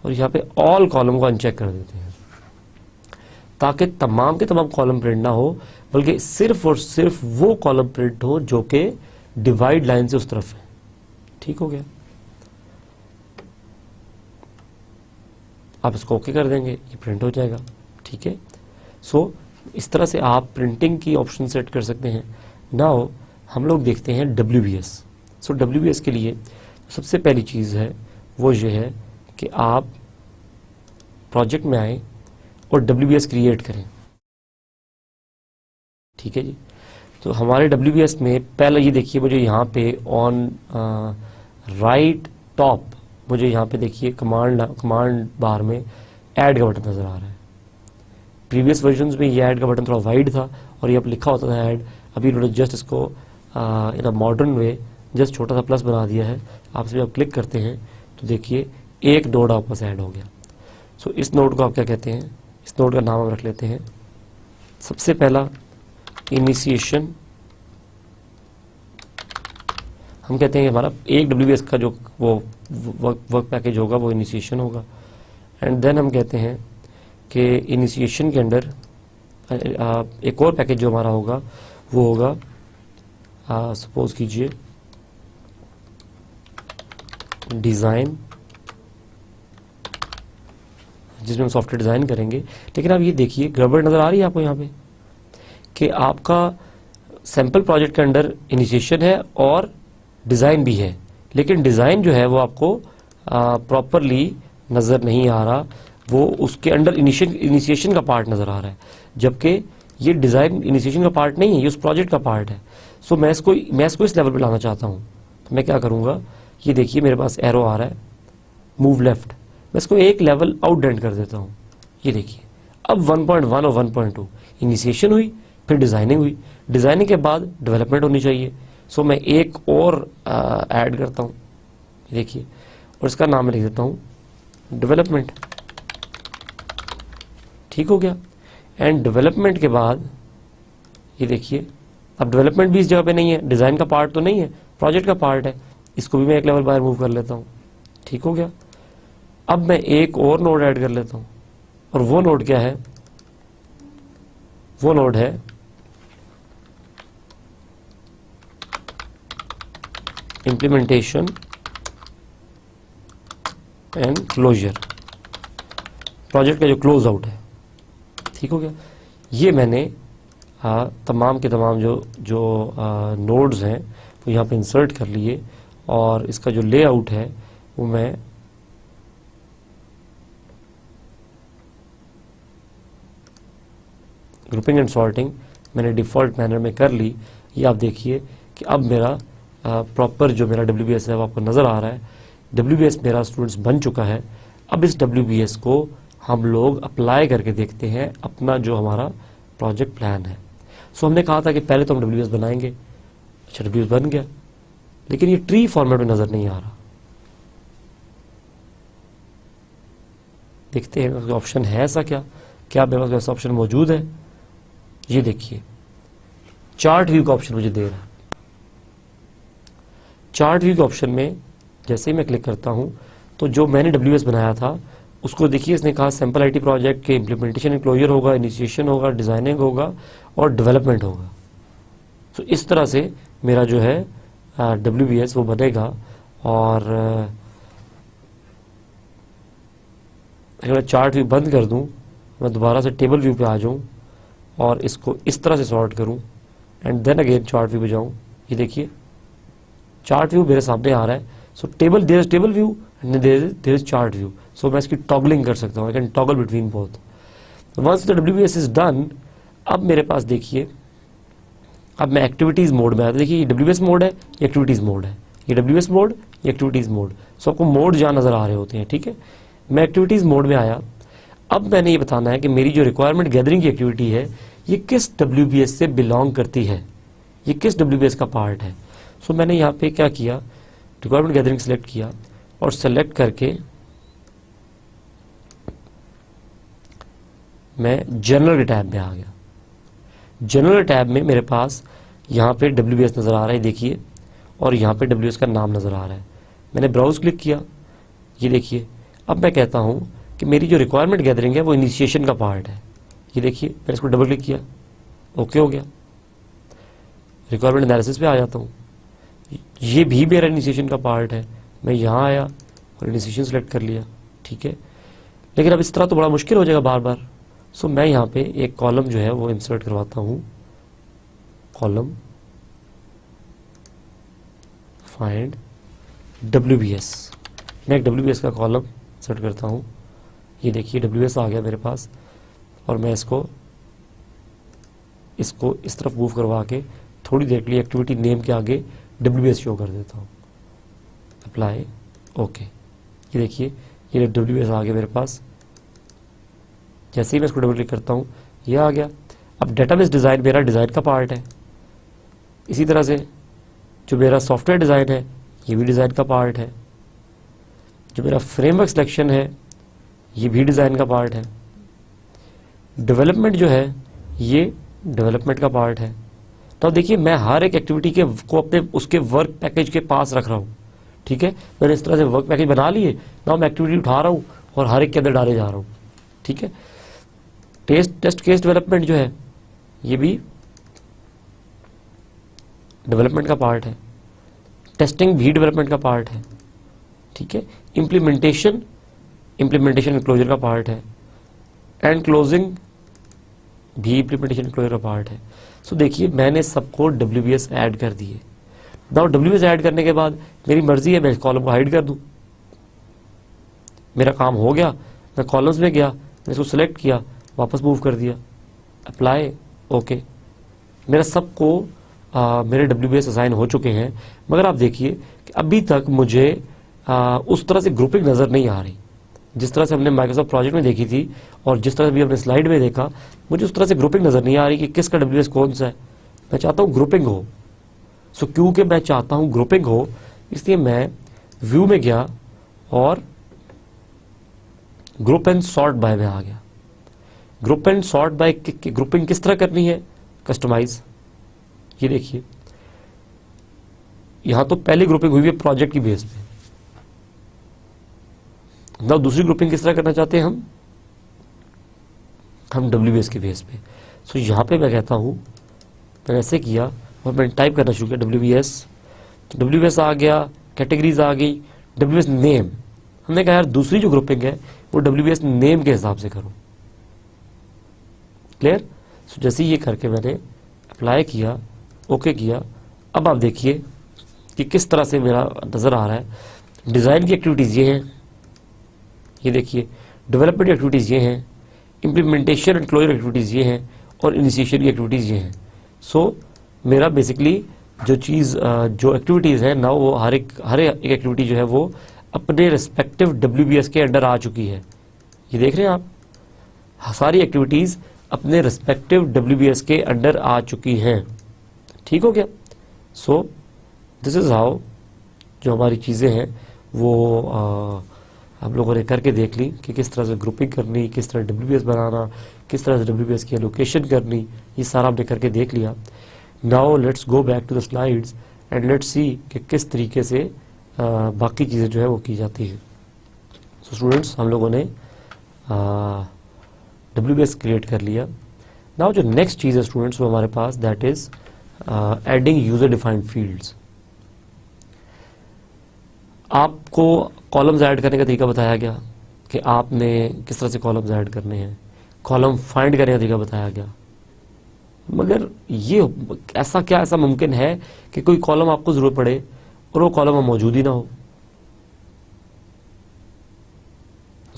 और यहाँ पे ऑल कॉलम को अनचेक कर देते हैं ताकि तमाम के तमाम कॉलम प्रिंट ना हो, बल्कि सिर्फ और सिर्फ वो कॉलम प्रिंट हो जो कि डिवाइड लाइन से उस तरफ है। ठीक हो गया। आप इसको ओके कर देंगे, ये प्रिंट हो जाएगा। ठीक है। सो इस तरह से आप प्रिंटिंग की ऑप्शन सेट कर सकते हैं। नाउ हम लोग देखते हैं WBS। सो WBS के लिए सबसे पहली चीज़ है वो ये है कि आप प्रोजेक्ट में आए और WBS क्रिएट करें। ठीक है जी। तो हमारे WBS में पहले ये देखिए, मुझे यहाँ पे ऑन राइट टॉप मुझे यहाँ पे देखिए कमांड बार में ऐड का बटन नज़र आ रहा है। प्रीवियस वर्जन्स में ये ऐड का बटन थोड़ा वाइड था और ये अब लिखा होता था ऐड, अभी इन्होंने जस्ट इसको इन अ मॉडर्न वे जस्ट छोटा सा प्लस बना दिया है। आप इसमें आप क्लिक करते हैं तो देखिए एक नोड आपके पास ऐड हो गया। सो इस नोड को आप क्या कहते हैं, इस नोड का नाम हम रख लेते हैं सबसे पहला इनिशिएशन। हम कहते हैं हमारा एक WBS का जो वो वर्क पैकेज होगा वो इनिशिएशन होगा। एंड देन हम कहते हैं कि इनिशिएशन के अंदर एक और पैकेज जो हमारा होगा वो होगा, सपोज कीजिए डिज़ाइन, जिसमें हम सॉफ्टवेयर डिज़ाइन करेंगे। लेकिन अब ये देखिए गड़बड़ नज़र आ रही है आपको यहाँ पे कि आपका सैम्पल प्रोजेक्ट के अंदर इनिशिएशन है और डिज़ाइन भी है, लेकिन डिज़ाइन जो है वो आपको प्रॉपरली नज़र नहीं आ रहा, वो उसके अंडर इनिशिएशन का पार्ट नज़र आ रहा है, जबकि ये डिज़ाइन इनिशिएशन का पार्ट नहीं है, ये उस प्रोजेक्ट का पार्ट है। सो मैं इसको इस लेवल पे लाना चाहता हूँ, तो मैं क्या करूँगा, ये देखिए मेरे पास एरो आ रहा है मूव लेफ्ट, मैं इसको एक लेवल आउटडेंट कर देता हूँ। ये देखिए अब 1.1 और 1.2 इनिशिएशन हुई, फिर डिज़ाइनिंग हुई, डिज़ाइनिंग के बाद डेवलपमेंट होनी चाहिए। सो मैं एक और ऐड करता हूँ, देखिए, और इसका नाम लिख देता हूँ डेवलपमेंट। ठीक हो गया। एंड डेवलपमेंट के बाद ये देखिए अब डेवलपमेंट भी इस जगह पे नहीं है, डिज़ाइन का पार्ट तो नहीं है, प्रोजेक्ट का पार्ट है, इसको भी मैं एक लेवल बाहर मूव कर लेता हूँ। ठीक हो गया। अब मैं एक और नोड ऐड कर लेता हूँ, और वो नोड क्या है, वो नोड है इम्प्लीमेंटेशन एंड क्लोजर, प्रोजेक्ट का जो क्लोज आउट है। ठीक हो गया। ये मैंने तमाम के तमाम जो नोड्स हैं वो यहाँ पे इंसर्ट कर लिए, और इसका जो लेआउट है वो मैं ग्रुपिंग एंड सॉर्टिंग मैंने डिफ़ॉल्ट मैनर में कर ली। ये आप देखिए कि अब मेरा प्रॉपर जो मेरा WBS है वो आपको नज़र आ रहा है। WBS मेरा स्टूडेंट्स बन चुका है। अब इस WBS को हम लोग अप्लाई करके देखते हैं अपना जो हमारा प्रोजेक्ट प्लान है। सो हमने कहा था कि पहले तो हम WBS बनाएंगे। अच्छा, WBS बन गया, लेकिन ये ट्री फॉर्मेट में नज़र नहीं आ रहा। देखते हैं उसका ऑप्शन है ऐसा क्या मेरे पास वैसा ऑप्शन मौजूद है। ये देखिए चार्ट व्यू का ऑप्शन मुझे दे रहा है। चार्ट व्यू के ऑप्शन में जैसे ही मैं क्लिक करता हूं तो जो मैंने WBS बनाया था उसको देखिए, इसने कहा सैम्पल IT प्रोजेक्ट के इम्प्लीमेंटेशन एंड क्लोजर होगा, इनिशिएशन होगा, डिज़ाइनिंग होगा और डेवलपमेंट होगा। तो इस तरह से मेरा जो है WBS वो बनेगा। और अगर मैं चार्ट व्यू बंद कर दूं, मैं दोबारा से टेबल व्यू पे आ जाऊं और इसको इस तरह से सॉर्ट करूं and then again chart view पे जाऊं, ये देखिए चार्ट व्यू मेरे सामने आ रहा है, so table, there is table view and there is chart view. So मैं इसकी टॉगलिंग कर सकता हूँ. I can toggle between both. Once the WBS is done, अब मेरे पास देखिए, अब मैं एक्टिविटीज मोड में आया. देखिए ये WBS मोड है, ये एक्टिविटीज मोड है. ये WBS मोड, ये एक्टिविटीज मोड. सो आपको मोड जहाँ नजर आ रहे होते हैं. ठीक है, मैं एक्टिविटीज मोड में आया. अब मैंने ये बताना है कि मेरी जो रिक्वायरमेंट गैदरिंग की एक्टिविटी है ये किस WBS से बिलोंग करती है, ये किस WBS का पार्ट है. सो मैंने यहाँ पे क्या किया, रिक्वायरमेंट गैदरिंग सेलेक्ट किया और सेलेक्ट करके मैं जनरल के टैब में आ गया. जनरल टैब में मेरे पास यहाँ पे WBS नज़र आ रहा है देखिए, और यहाँ पे WBS का नाम नज़र आ रहा है. मैंने ब्राउज क्लिक किया, ये देखिए. अब मैं कहता हूँ कि मेरी जो रिक्वायरमेंट गैदरिंग है वो इनिशिएशन का पार्ट है. ये देखिए, मैंने इसको डबल क्लिक किया, ओके हो गया. रिक्वायरमेंट एनालिसिस पे आ जाता हूँ, ये भी मेरा इनिशिएशन का पार्ट है. मैं यहाँ आया और इनिशिएशन सेलेक्ट कर लिया. ठीक है, लेकिन अब इस तरह तो बड़ा मुश्किल हो जाएगा बार बार. सो मैं यहाँ पे एक कॉलम जो है वो इंसर्ट करवाता हूँ. Column find WBS. मैं एक WBS का कॉलम इंसर्ट करता हूँ. ये देखिए WBS आ गया मेरे पास, और मैं इसको इस तरफ मूव करवा के थोड़ी देर के लिए एक्टिविटी नेम के आगे WBS शो कर देता हूँ. Apply, okay. ये देखिए ये WBS आ गया मेरे पास. जैसे ही मैं इसको डबल क्लिक करता हूँ ये आ गया. अब डेटाबेस डिज़ाइन मेरा डिज़ाइन का पार्ट है. इसी तरह से जो मेरा सॉफ्टवेयर डिज़ाइन है ये भी डिज़ाइन का पार्ट है. जो मेरा फ्रेमवर्क सिलेक्शन है ये भी डिज़ाइन का पार्ट है. डेवलपमेंट जो है ये डेवलपमेंट का पार्ट है. तो देखिए मैं हर एक एक्टिविटी के को अपने उसके वर्क पैकेज के पास रख रहा हूँ. ठीक है, मैंने इस तरह से वर्क पैकेज बना लिए. ना मैं एक्टिविटी उठा रहा हूँ और हर एक के अंदर डाले जा रहा हूँ. ठीक है, टेस्ट केस डेवलपमेंट जो है ये भी डेवलपमेंट का पार्ट है. टेस्टिंग भी डेवलपमेंट का पार्ट है. ठीक है, इम्प्लीमेंटेशन क्लोजर का पार्ट है. एंड क्लोजिंग भी इम्प्लीमेंटेशन क्लोजर का पार्ट है. सो देखिए मैंने सबको WBS ऐड कर दिए. नाउ WBS ऐड करने के बाद मेरी मर्जी है मैं कॉलम को हाइड कर दूं. मेरा काम हो गया. मैं कॉलम्स में गया, मैं इसको सिलेक्ट किया, वापस मूव कर दिया, अप्लाई, ओके. मेरा सबको मेरे WBS असाइन हो चुके हैं. मगर आप देखिए कि अभी तक मुझे उस तरह से ग्रुपिंग नज़र नहीं आ रही जिस तरह से हमने माइक्रोसॉफ्ट प्रोजेक्ट में देखी थी, और जिस तरह से भी हमने स्लाइड में देखा. मुझे उस तरह से ग्रुपिंग नज़र नहीं आ रही कि किसका WBS कौन सा है. मैं चाहता हूँ ग्रुपिंग हो. सो क्योंकि मैं चाहता हूँ ग्रुपिंग हो, इसलिए मैं व्यू में गया और ग्रुप एंड सॉर्ट बाय में आ गया. Group and sort by grouping किस तरह करनी है, कस्टमाइज. ये देखिए यहां तो पहली ग्रुपिंग हुई है प्रोजेक्ट की बेस पे. ना दूसरी ग्रुपिंग किस तरह करना चाहते हैं हम WBS के बेस पे. सो यहां पे मैं कहता हूं, मैंने ऐसे किया और मैंने टाइप करना शुरू किया WBS आ गया, कैटेगरीज आ गई, WBS नेम. हमने कहा यार दूसरी जो ग्रुपिंग है वो WBS नेम के हिसाब से करो. क्लियर. सो जैसे ये करके मैंने अप्लाई किया, ओके किया. अब आप देखिए कि किस तरह से मेरा नज़र आ रहा है. डिज़ाइन की एक्टिविटीज़ ये हैं, ये देखिए. डेवलपमेंट एक्टिविटीज़ ये हैं, इम्प्लीमेंटेशन एंड क्लोजर एक्टिविटीज़ ये हैं, और इनिशिएशन की एक्टिविटीज़ ये हैं. सो मेरा बेसिकली जो चीज़ जो एक्टिविटीज़ है ना, वो हर एक एक्टिविटी जो है वो अपने रिस्पेक्टिव WBS के अंडर आ चुकी है. ये देख रहे हैं आप, सारी एक्टिविटीज़ अपने रिस्पेक्टिव WBS के अंडर आ चुकी हैं. ठीक हो गया. सो दिस इज़ हाउ जो हमारी चीज़ें हैं वो हम लोगों ने करके देख ली कि किस तरह से ग्रुपिंग करनी, किस तरह WBS बनाना, किस तरह से WBS की एलोकेशन करनी, ये सारा हमने करके देख लिया. Now let's go back to the slides and let's see कि किस तरीके से बाकी चीज़ें जो है वो की जाती हैं. सो स्टूडेंट्स, हम लोगों ने WBS क्रिएट कर लिया. नाउ जो नेक्स्ट चीज़ है स्टूडेंट्स वो हमारे पास, that is adding user defined fields. आपको कॉलम्स ऐड करने का तरीका बताया गया कि आपने किस तरह से कॉलम्स ऐड करने हैं. कॉलम फाइंड करने का तरीका बताया गया. मगर ये ऐसा मुमकिन है कि कोई कॉलम आपको ज़रूरत पड़े और वो कॉलम मौजूद ही ना हो.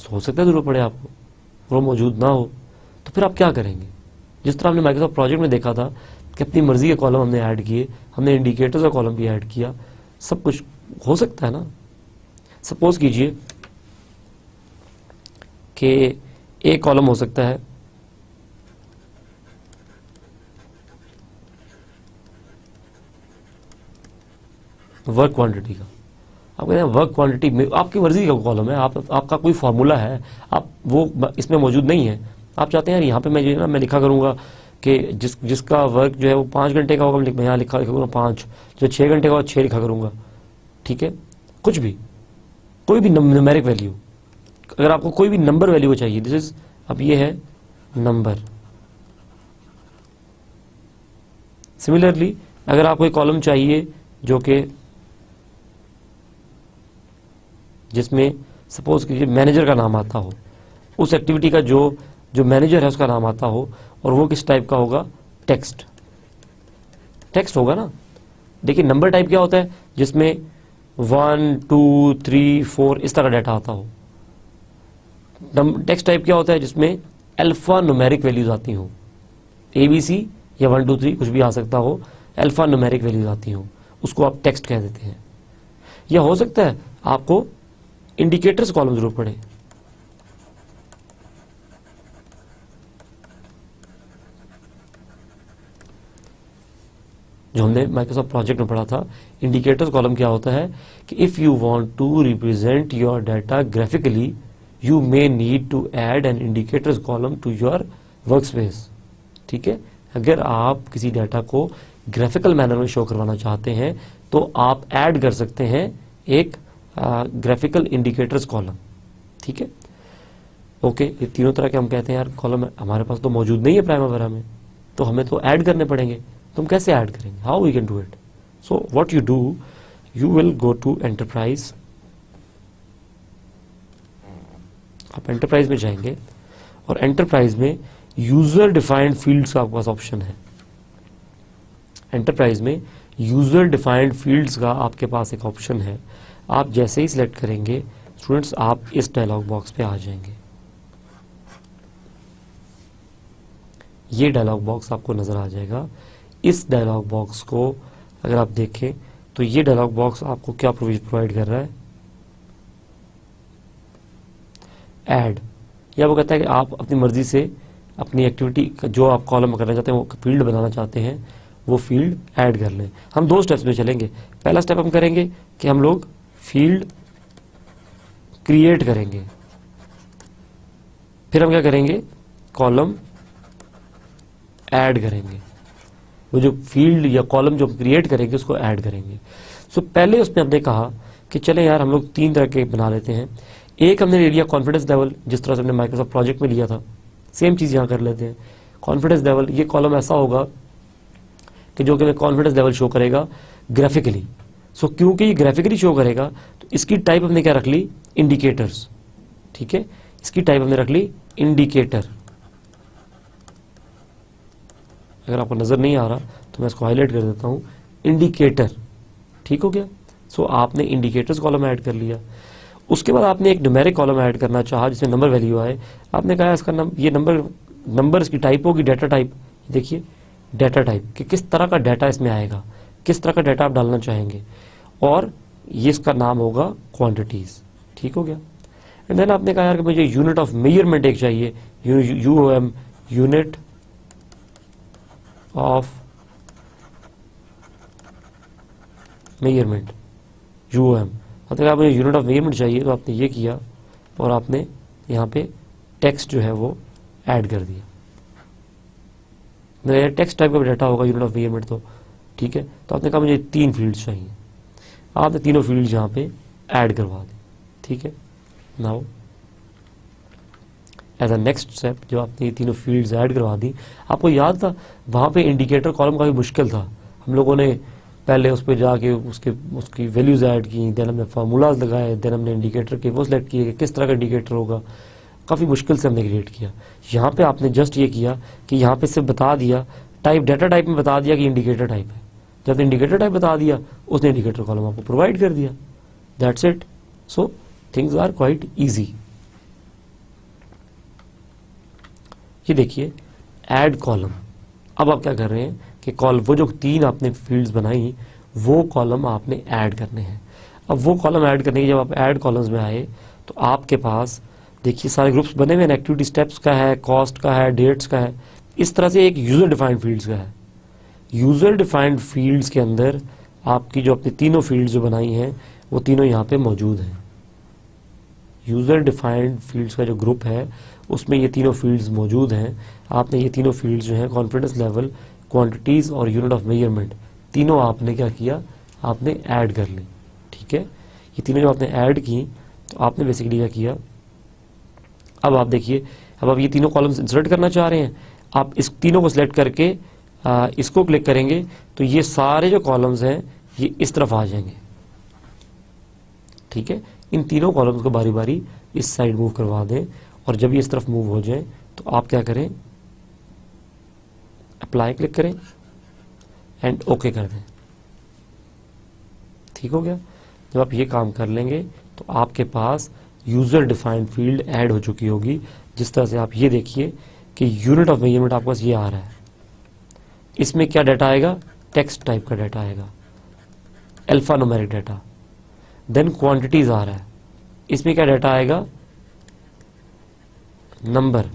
हो सकता है ज़रूरत पड़े आपको, वो मौजूद ना हो, तो फिर आप क्या करेंगे? जिस तरह हमने माइक्रोसॉफ्ट प्रोजेक्ट में देखा था कि अपनी मर्जी के कॉलम हमने ऐड किए, हमने इंडिकेटर्स का कॉलम भी ऐड किया, सब कुछ हो सकता है ना। सपोज कीजिए कि एक कॉलम हो सकता है वर्क क्वांटिटी का। आप कहते हैं वर्क क्वांटिटी में आपकी मर्जी का कॉलम है, आपका कोई फार्मूला है, आप वो इसमें मौजूद नहीं है। आप चाहते हैं यार यहाँ पे मैं जो है ना मैं लिखा करूँगा कि जिसका वर्क जो है वो 5 घंटे का होगा, मैं यहाँ लिखा करूँगा 5, जो 6 घंटे का होगा 6 लिखा करूँगा, ठीक है। कुछ भी, कोई भी न्यूमेरिक वैल्यू, अगर आपको कोई भी नंबर वैल्यू चाहिए, दिस इज, अब ये है नंबर। सिमिलरली अगर आपको एक कॉलम चाहिए जो कि जिसमें सपोज कीजिए मैनेजर का नाम आता हो, उस एक्टिविटी का जो मैनेजर है उसका नाम आता हो, और वो किस टाइप का होगा? टेक्स्ट होगा ना। देखिए नंबर टाइप क्या होता है? जिसमें 1 2 3 4 इस तरह डाटा आता हो। टेक्स्ट टाइप क्या होता है? जिसमें अल्फा न्यूमेरिक वैल्यूज आती हो, ABC या 1 2 3 कुछ भी आ सकता हो, अल्फा न्यूमेरिक वैल्यूज आती हो, उसको आप टेक्स्ट कह देते हैं। या हो सकता है आपको इंडिकेटर्स कॉलम जरूर पड़े, जो हमने माइक्रोसॉफ्ट प्रोजेक्ट में पढ़ा था। इंडिकेटर्स कॉलम क्या होता है कि if you want to represent your data graphically you may need to add an indicators column to your work space. ठीक है, अगर आप किसी डाटा को ग्राफिकल मैनर में शो करवाना चाहते हैं तो आप ऐड कर सकते हैं एक ग्राफिकल इंडिकेटर्स कॉलम। ठीक है, ओके। ये तीनों तरह के हम कहते हैं यार कॉलम हमारे पास तो मौजूद नहीं है प्राइमरी में, तो हमें तो ऐड करने पड़ेंगे। तुम कैसे ऐड करेंगे? How we can do it? So what you do, you will go to enterprise. आप एंटरप्राइज में जाएंगे और एंटरप्राइज में यूजर डिफाइंड फील्ड्स का आपके पास ऑप्शन है। एंटरप्राइज में यूजर डिफाइंड फील्ड्स का आपके पास एक ऑप्शन है। आप जैसे ही सिलेक्ट करेंगे स्टूडेंट्स, आप इस डायलॉग बॉक्स पे आ जाएंगे। ये डायलॉग बॉक्स आपको नजर आ जाएगा। इस डायलॉग बॉक्स को अगर आप देखें तो ये डायलॉग बॉक्स आपको क्या प्रोवाइड कर रहा है? ऐड। या वो कहता है कि आप अपनी मर्जी से अपनी एक्टिविटी जो आप कॉलम करना चाहते हैं, वो फील्ड बनाना चाहते हैं, वो फील्ड ऐड कर लें। हम दो स्टेप्स में चलेंगे। पहला स्टेप हम करेंगे कि हम लोग फील्ड क्रिएट करेंगे, फिर हम क्या करेंगे? कॉलम ऐड करेंगे। वो जो फील्ड या कॉलम जो क्रिएट करेंगे उसको ऐड करेंगे। सो पहले उसमें हमने कहा कि चले यार हम लोग 3 तरह के बना लेते हैं। एक हमने ले लिया कॉन्फिडेंस लेवल, जिस तरह से हमने माइक्रोसॉफ्ट प्रोजेक्ट में लिया था, सेम चीज यहां कर लेते हैं। कॉन्फिडेंस लेवल, ये कॉलम ऐसा होगा कि जो कि हमें कॉन्फिडेंस लेवल शो करेगा ग्राफिकली। सो क्योंकि ये ग्राफिकली शो करेगा तो इसकी टाइप हमने क्या रख ली? इंडिकेटर्स। ठीक है, इसकी टाइप हमने रख ली इंडिकेटर। अगर आपको नजर नहीं आ रहा तो मैं इसको हाईलाइट कर देता हूं, इंडिकेटर। ठीक हो गया। सो आपने इंडिकेटर्स कॉलम ऐड कर लिया। उसके बाद आपने एक न्यूमेरिक कॉलम ऐड करना चाहा जिसमें नंबर वैल्यू आए। आपने कहा इसका ये नंबर इसकी टाइप होगी डाटा टाइप। देखिए डाटा टाइप कि किस तरह का डाटा इसमें आएगा, किस तरह का डाटा आप डालना चाहेंगे, और ये इसका नाम होगा क्वांटिटीज। ठीक हो गया। एंड देन आपने कहा यार कि मुझे यूनिट ऑफ मेजरमेंट एक चाहिए, यूओएम, यूनिट ऑफ मेजरमेंट, यूओएम। आपने कहा मुझे यूनिट ऑफ मेजरमेंट चाहिए, तो आपने ये किया और आपने यहाँ पे टेक्स्ट जो है वो ऐड कर दिया। मेरा टेक्स्ट टाइप का डाटा होगा यूनिट ऑफ मेजरमेंट, तो ठीक है। तो आपने कहा मुझे 3 फील्ड्स चाहिए, आपने तीनों फील्ड यहाँ पे ऐड करवा दी। ठीक है, now as a next step जब आपने ये तीनों फील्ड्स ऐड करवा दी, आपको याद था वहाँ पे इंडिकेटर कॉलम काफ़ी मुश्किल था। हम लोगों ने पहले उस पर जाके उसकी वैल्यूज ऐड की, देन हमने फार्मूलाज लगाए, देन हमने इंडिकेटर के वो सिलेक्ट किए कि किस तरह का इंडिकेटर होगा। काफ़ी मुश्किल से हमने क्रिएट किया। यहाँ पे आपने जस्ट ये किया कि यहाँ पे सिर्फ बता दिया टाइप, डाटा टाइप में बता दिया कि इंडिकेटर टाइप है। जब इंडिकेटर टाइप बता दिया उसने इंडिकेटर कॉलम आपको प्रोवाइड कर दिया। That's it. So things are quite easy. ये देखिए ऐड कॉलम। अब आप क्या कर रहे हैं कि वो जो 3 आपने फील्ड्स बनाई वो कॉलम आपने ऐड करने हैं। अब वो कॉलम ऐड करने के जब आप ऐड कॉलम्स में आए तो आपके पास देखिए सारे ग्रुप्स बने हुए हैं, एक्टिविटी स्टेप्स का है, कॉस्ट का है, डेट्स का है, इस तरह से एक यूजर डिफाइंड फील्ड्स का है। यूजर डिफाइंड फील्ड्स के अंदर आपकी जो अपनी तीनों फील्ड्स जो बनाई हैं वो तीनों यहाँ पे मौजूद हैं। यूजर डिफाइंड फील्ड्स का जो ग्रुप है उसमें ये तीनों फील्ड्स मौजूद हैं। आपने ये तीनों फील्ड्स जो हैं कॉन्फिडेंस लेवल, क्वांटिटीज और यूनिट ऑफ मेजरमेंट, तीनों आपने क्या किया, आपने ऐड कर ली। ठीक है, ये तीनों जो आपने ऐड की तो आपने बेसिकली क्या किया, अब आप देखिए, अब आप ये तीनों कॉलम्स इंसर्ट करना चाह रहे हैं, आप इस तीनों को सिलेक्ट करके इसको क्लिक करेंगे तो ये सारे जो कॉलम्स हैं ये इस तरफ आ जाएंगे। ठीक है, इन तीनों कॉलम्स को बारी बारी इस साइड मूव करवा दें और जब ये इस तरफ मूव हो जाए तो आप क्या करें, अप्लाई क्लिक करें एंड ओके कर दें। ठीक हो गया। जब आप ये काम कर लेंगे तो आपके पास यूजर डिफाइंड फील्ड ऐड हो चुकी होगी। जिस तरह से आप ये देखिए कि यूनिट ऑफ मेजरमेंट आपके पास ये आ रहा है, इसमें क्या डाटा आएगा, टेक्स्ट टाइप का डाटा आएगा, alpha numeric data. Then quantities आ रहा है, इसमें क्या डाटा आएगा, number.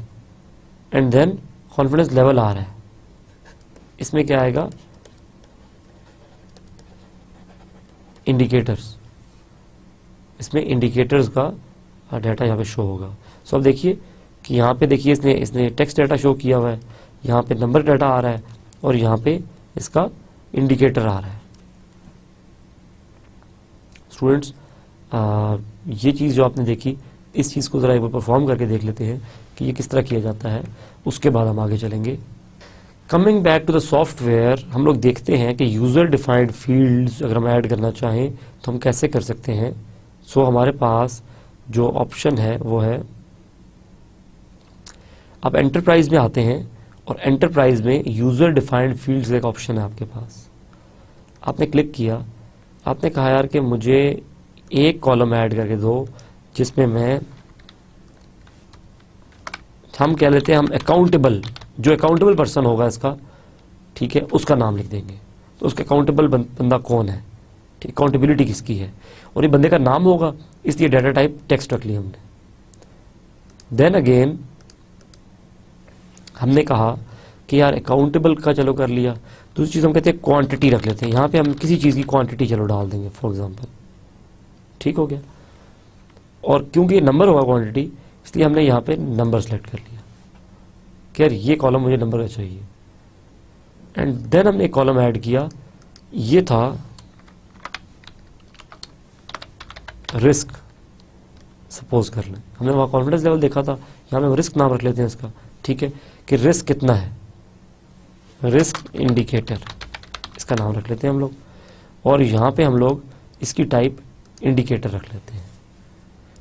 And then confidence level आ रहा है, इसमें क्या आएगा, इंडिकेटर्स। इसमें इंडिकेटर्स का डाटा यहाँ पे शो होगा। सो अब देखिए कि यहाँ पे देखिए इसने टेक्स्ट डाटा शो किया हुआ है, यहाँ पे नंबर डाटा आ रहा है और यहाँ पे इसका इंडिकेटर आ रहा है। स्टूडेंट्स ये चीज़ जो आपने देखी, इस चीज़ को ज़रा एक बार परफॉर्म करके देख लेते हैं कि ये किस तरह किया जाता है, उसके बाद हम आगे चलेंगे। Coming back to the software, हम लोग देखते हैं कि यूज़र डिफाइंड फील्ड्स अगर हम ऐड करना चाहें तो हम कैसे कर सकते हैं। सो हमारे पास जो ऑप्शन है वो है, आप एंटरप्राइज में आते हैं और एंटरप्राइज में यूज़र डिफाइंड फील्ड्स एक ऑप्शन है आपके पास। आपने क्लिक किया, आपने कहा यार कि मुझे एक कॉलम ऐड करके दो जिसमें हम कह लेते हैं, हम अकाउंटेबल, जो अकाउंटेबल पर्सन होगा इसका, ठीक है, उसका नाम लिख देंगे। तो उसका अकाउंटेबल बंदा कौन है, ठीक, अकाउंटेबिलिटी किसकी है, और ये बंदे का नाम होगा, इसलिए डाटा टाइप टेक्स्ट रख लिया हमने। देन अगेन हमने कहा कि यार अकाउंटेबल का चलो कर लिया, दूसरी चीज़ हम कहते हैं क्वांटिटी रख लेते हैं। यहाँ पे हम किसी चीज़ की क्वांटिटी चलो डाल देंगे फॉर एग्जांपल, ठीक हो गया। और क्योंकि ये नंबर होगा क्वांटिटी, इसलिए हमने यहाँ पे नंबर सेलेक्ट कर लिया कि यार ये कॉलम मुझे नंबर का चाहिए। एंड देन हमने एक कॉलम ऐड किया, ये था रिस्क। सपोज कर लें हमने वहाँ कॉन्फिडेंस लेवल देखा था, यहाँ पे हम रिस्क नाम रख लेते हैं इसका, ठीक है, कि रिस्क कितना है, रिस्क इंडिकेटर इसका नाम रख लेते हैं हम लोग। और यहाँ पे हम लोग इसकी टाइप इंडिकेटर रख लेते हैं।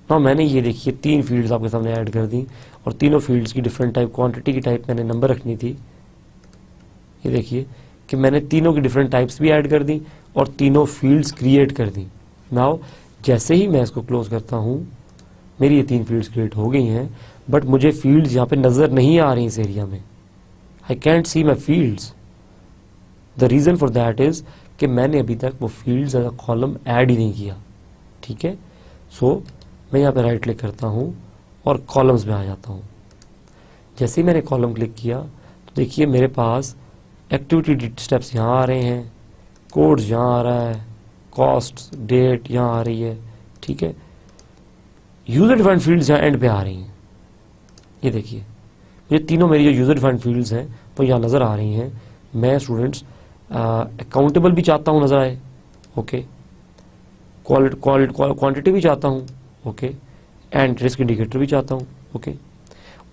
ना मैंने ये देखिए 3 फील्ड्स आपके सामने ऐड कर दी और तीनों फील्ड्स की डिफरेंट टाइप, क्वांटिटी की टाइप मैंने नंबर रखनी थी। ये देखिए कि मैंने तीनों की डिफरेंट टाइप्स भी ऐड कर दी और तीनों फील्ड्स क्रिएट कर दी। नाउ जैसे ही मैं इसको क्लोज करता हूँ, मेरी ये 3 फील्ड्स क्रिएट हो गई हैं, बट मुझे फील्ड्स यहाँ पे नज़र नहीं आ रही इस एरिया में। I can't see my fields. The reason for that is कि मैंने अभी तक वो fields as a column add ही नहीं किया, ठीक है। सो मैं यहाँ पे राइट क्लिक करता हूँ और कॉलम्स में आ जाता हूँ। जैसे ही मैंने कॉलम क्लिक किया तो देखिए मेरे पास एक्टिविटी स्टेप्स यहाँ आ रहे हैं, कोड्स यहाँ आ रहा है, कॉस्ट डेट यहाँ आ रही है, ठीक है। यूज़र डिफाइंड फील्ड्स यहाँ एंड पे आ रही हैं। ये देखिए ये तीनों मेरी जो यूज़र डिफाइंड फील्ड्स हैं वो यहाँ नज़र आ रही हैं। मैं स्टूडेंट्स अकाउंटेबल भी चाहता हूँ नज़र आए, ओके, क्वांटिटी भी चाहता हूँ, ओके, एंड रिस्क इंडिकेटर भी चाहता हूँ, ओके।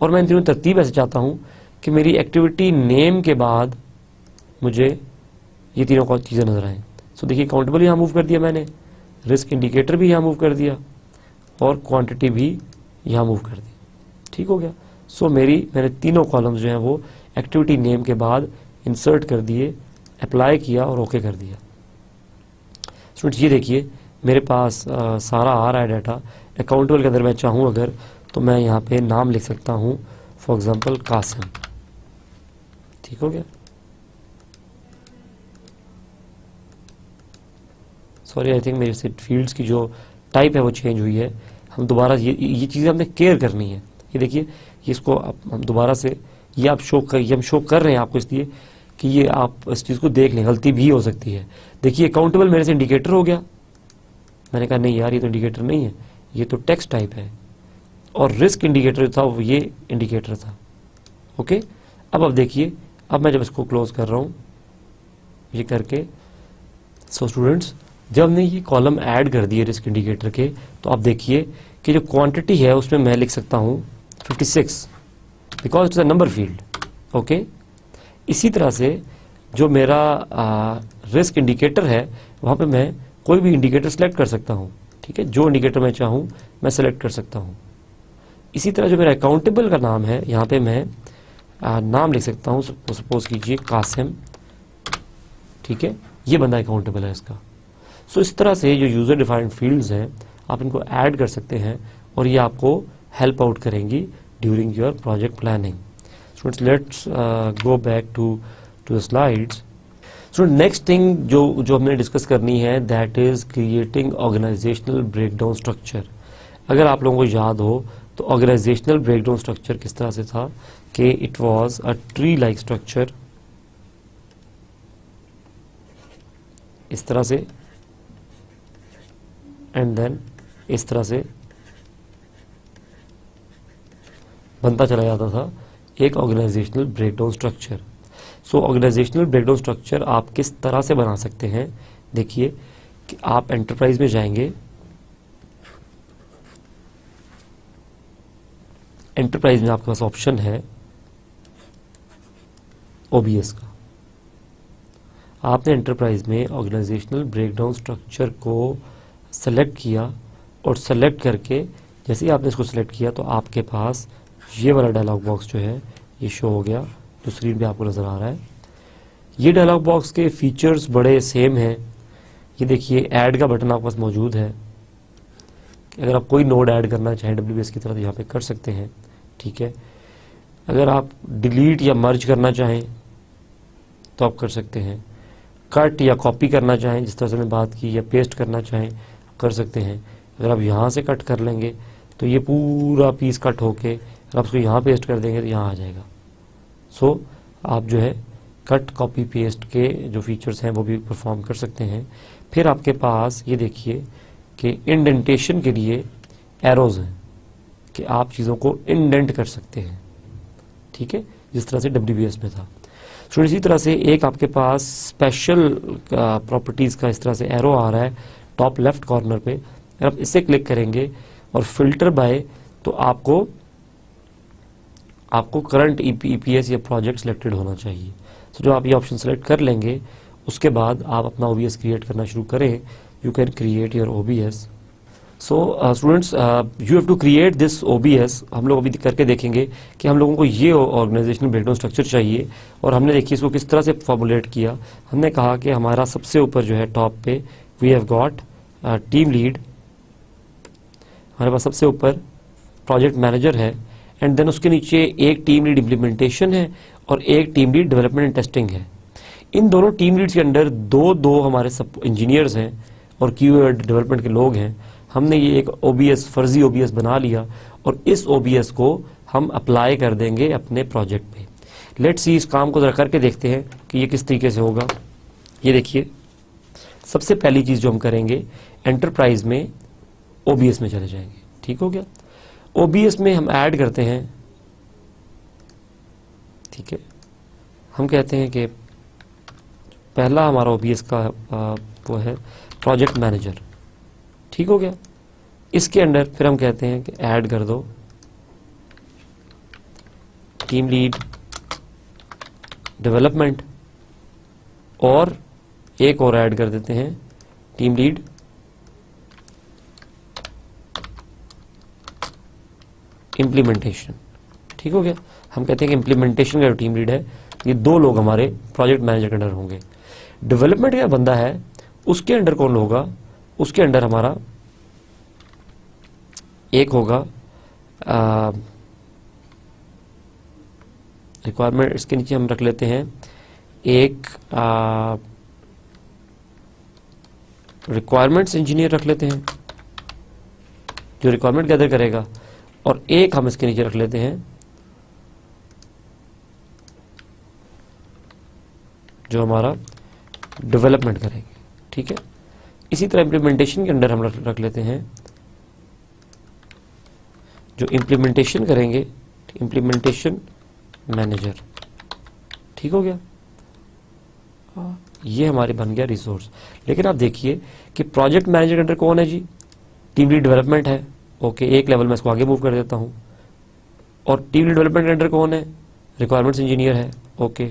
और मैं इन तीनों तरतीब ऐसे चाहता हूँ कि मेरी एक्टिविटी नेम के बाद मुझे ये तीनों चीज़ें नज़र आएँ। सो देखिए अकाउंटेबल यहाँ मूव कर दिया मैंने, रिस्क इंडिकेटर भी यहाँ मूव कर दिया और क्वांटिटी भी यहाँ मूव कर दी, ठीक हो गया। सो मैंने तीनों कॉलम्स जो हैं वो एक्टिविटी नेम के बाद इंसर्ट कर दिए, अप्लाई किया और ओके कर दिया। स्टूडेंट्स ये देखिए मेरे पास सारा आ रहा है डाटा। अकाउंटेबल के अंदर मैं चाहूँ अगर तो मैं यहाँ पे नाम लिख सकता हूँ, फॉर एग्जांपल कासिम, ठीक हो गया। सॉरी, आई थिंक मेरे से फील्ड्स की जो टाइप है वो चेंज हुई है। हम दोबारा ये चीज़ें हमने केयर करनी है। ये देखिए, ये इसको हम दोबारा से ये आप हम शो कर रहे हैं आपको इसलिए कि ये आप इस चीज़ को देख लें, गलती भी हो सकती है। देखिए अकाउंटेबल मेरे से इंडिकेटर हो गया, मैंने कहा नहीं यार ये तो इंडिकेटर नहीं है, ये तो टेक्स्ट टाइप है, और रिस्क इंडिकेटर था वो ये इंडिकेटर था। ओके, अब देखिए, अब मैं जब इसको क्लोज कर रहा हूँ ये करके, सो स्टूडेंट्स जब हमने ये कॉलम ऐड कर दिए रिस्क इंडिकेटर के, तो आप देखिए कि जो क्वांटिटी है उसमें मैं लिख सकता हूँ 56 because it's a number field. Okay, इसी तरह से जो मेरा रिस्क इंडिकेटर है वहाँ पे मैं कोई भी इंडिकेटर सेलेक्ट कर सकता हूँ, ठीक है, जो इंडिकेटर मैं चाहूँ मैं सेलेक्ट कर सकता हूँ। इसी तरह जो मेरा अकाउंटेबल का नाम है यहाँ पे मैं नाम लिख सकता हूँ, सपोज कीजिए कासिम, ठीक है, ये बंदा अकाउंटेबल है इसका। सो इस तरह से जो यूज़र डिफाइंड फील्ड्स हैं आप इनको ऐड कर सकते हैं और ये आपको हेल्प आउट करेंगी during your project planning. Students let's go back to the slides. So next thing जो हमने डिस्कस करनी है that is creating organizational breakdown structure. अगर आप लोगों को याद हो तो ऑर्गेनाइजेशनल ब्रेकडाउन स्ट्रक्चर किस तरह से था कि it was a tree like structure, इस तरह से, एंड देन इस तरह से बनता चला जाता था एक ऑर्गेनाइजेशनल ब्रेकडाउन स्ट्रक्चर। सो ऑर्गेनाइजेशनल ब्रेकडाउन स्ट्रक्चर आप किस तरह से बना सकते हैं, देखिए कि आप एंटरप्राइज में जाएंगे, एंटरप्राइज में आपके पास ऑप्शन है ओबीएस का। आपने एंटरप्राइज में ऑर्गेनाइजेशनल ब्रेकडाउन स्ट्रक्चर को सेलेक्ट किया और सेलेक्ट करके जैसे ही आपने इसको सेलेक्ट किया तो आपके पास ये वाला डायलॉग बॉक्स जो है ये शो हो गया, जो स्क्रीन पे आपको नज़र आ रहा है। ये डायलॉग बॉक्स के फीचर्स बड़े सेम हैं। ये देखिए ऐड का बटन आपके पास मौजूद है, अगर आप कोई नोड ऐड करना चाहें डब्ल्यूबीएस की तरह तो यहाँ पे कर सकते हैं, ठीक है। अगर आप डिलीट या मर्ज करना चाहें तो आप कर सकते हैं, कट या कॉपी करना चाहें जिस तरह से मैंने बात की, या पेस्ट करना चाहें कर सकते हैं। अगर आप यहाँ से कट कर लेंगे तो ये पूरा पीस कट होके अगर आप उसको यहाँ पेस्ट कर देंगे तो यहाँ आ जाएगा। सो आप जो है कट कॉपी पेस्ट के जो फीचर्स हैं वो भी परफॉर्म कर सकते हैं। फिर आपके पास ये देखिए कि इंडेंटेशन के लिए एरोज हैं कि आप चीज़ों को इंडेंट कर सकते हैं, ठीक है, जिस तरह से डब्ल्यूबीएस में था। सो इसी तरह से एक आपके पास स्पेशल प्रॉपर्टीज़ का इस तरह से एरो आ रहा है टॉप लेफ्ट कॉर्नर पे। अगर आप इसे क्लिक करेंगे और फिल्टर बाय तो आपको करंट ईपीएस या प्रोजेक्ट सिलेक्टेड होना चाहिए। सो जो आप ये ऑप्शन सेलेक्ट कर लेंगे उसके बाद आप अपना ओबीएस क्रिएट करना शुरू करें। You can create your OBS. So students you have to create this OBS. हम लोग अभी करके देखेंगे कि हम लोगों को ये ऑर्गेनाइजेशनल ब्रेकडाउन स्ट्रक्चर चाहिए और हमने देखिए इसको किस तरह से फॉर्मुलेट किया। हमने कहा कि हमारा सबसे ऊपर जो है टॉप पे we have got team lead, हमारे पास सबसे ऊपर प्रोजेक्ट मैनेजर है, एंड देन उसके नीचे एक टीम लीड इम्प्लीमेंटेशन है और एक team lead development and testing है। इन दोनों टीम लीड्स के अंडर दो हमारे सब इंजीनियर्स हैं और क्यूए डेवलपमेंट के लोग हैं। हमने ये एक ओबीएस फर्जी ओबीएस बना लिया और इस ओबीएस को हम अप्लाई कर देंगे अपने प्रोजेक्ट पे। लेट्स सी, इस काम को जरा करके देखते हैं कि ये किस तरीके से होगा। ये देखिए, सबसे पहली चीज़ जो हम करेंगे एंटरप्राइज में ओबीएस में चले जाएंगे, ठीक हो गया। ओबीएस में हम ऐड करते हैं, ठीक है, हम कहते हैं कि पहला हमारा ओबीएस का वो है प्रोजेक्ट मैनेजर, ठीक हो गया। इसके अंडर फिर हम कहते हैं कि ऐड कर दो टीम लीड डेवलपमेंट और एक और ऐड कर देते हैं टीम लीड इम्प्लीमेंटेशन, ठीक हो गया। हम कहते हैं कि इम्प्लीमेंटेशन का जो टीम लीड है ये दो लोग हमारे प्रोजेक्ट मैनेजर के अंडर होंगे। डेवलपमेंट का बंदा है उसके अंडर कौन होगा, उसके अंडर हमारा एक होगा रिक्वायरमेंट इसके नीचे हम रख लेते हैं एक रिक्वायरमेंट्स इंजीनियर रख लेते हैं जो रिक्वायरमेंट गैदर करेगा, और एक हम इसके नीचे रख लेते हैं जो हमारा डेवलपमेंट करेंगे। ठीक है, इसी तरह इम्प्लीमेंटेशन के अंदर हम रख लेते हैं जो इम्प्लीमेंटेशन करेंगे, इम्प्लीमेंटेशन मैनेजर। ठीक हो गया, ये हमारे बन गया रिसोर्स। लेकिन आप देखिए कि प्रोजेक्ट मैनेजर के अंदर कौन है जी, टीम लीड डेवलपमेंट है। ओके, एक लेवल में इसको आगे मूव कर देता हूं। और टीम लीड डेवलपमेंट के अंदर कौन है, रिक्वायरमेंट्स इंजीनियर है। ओके,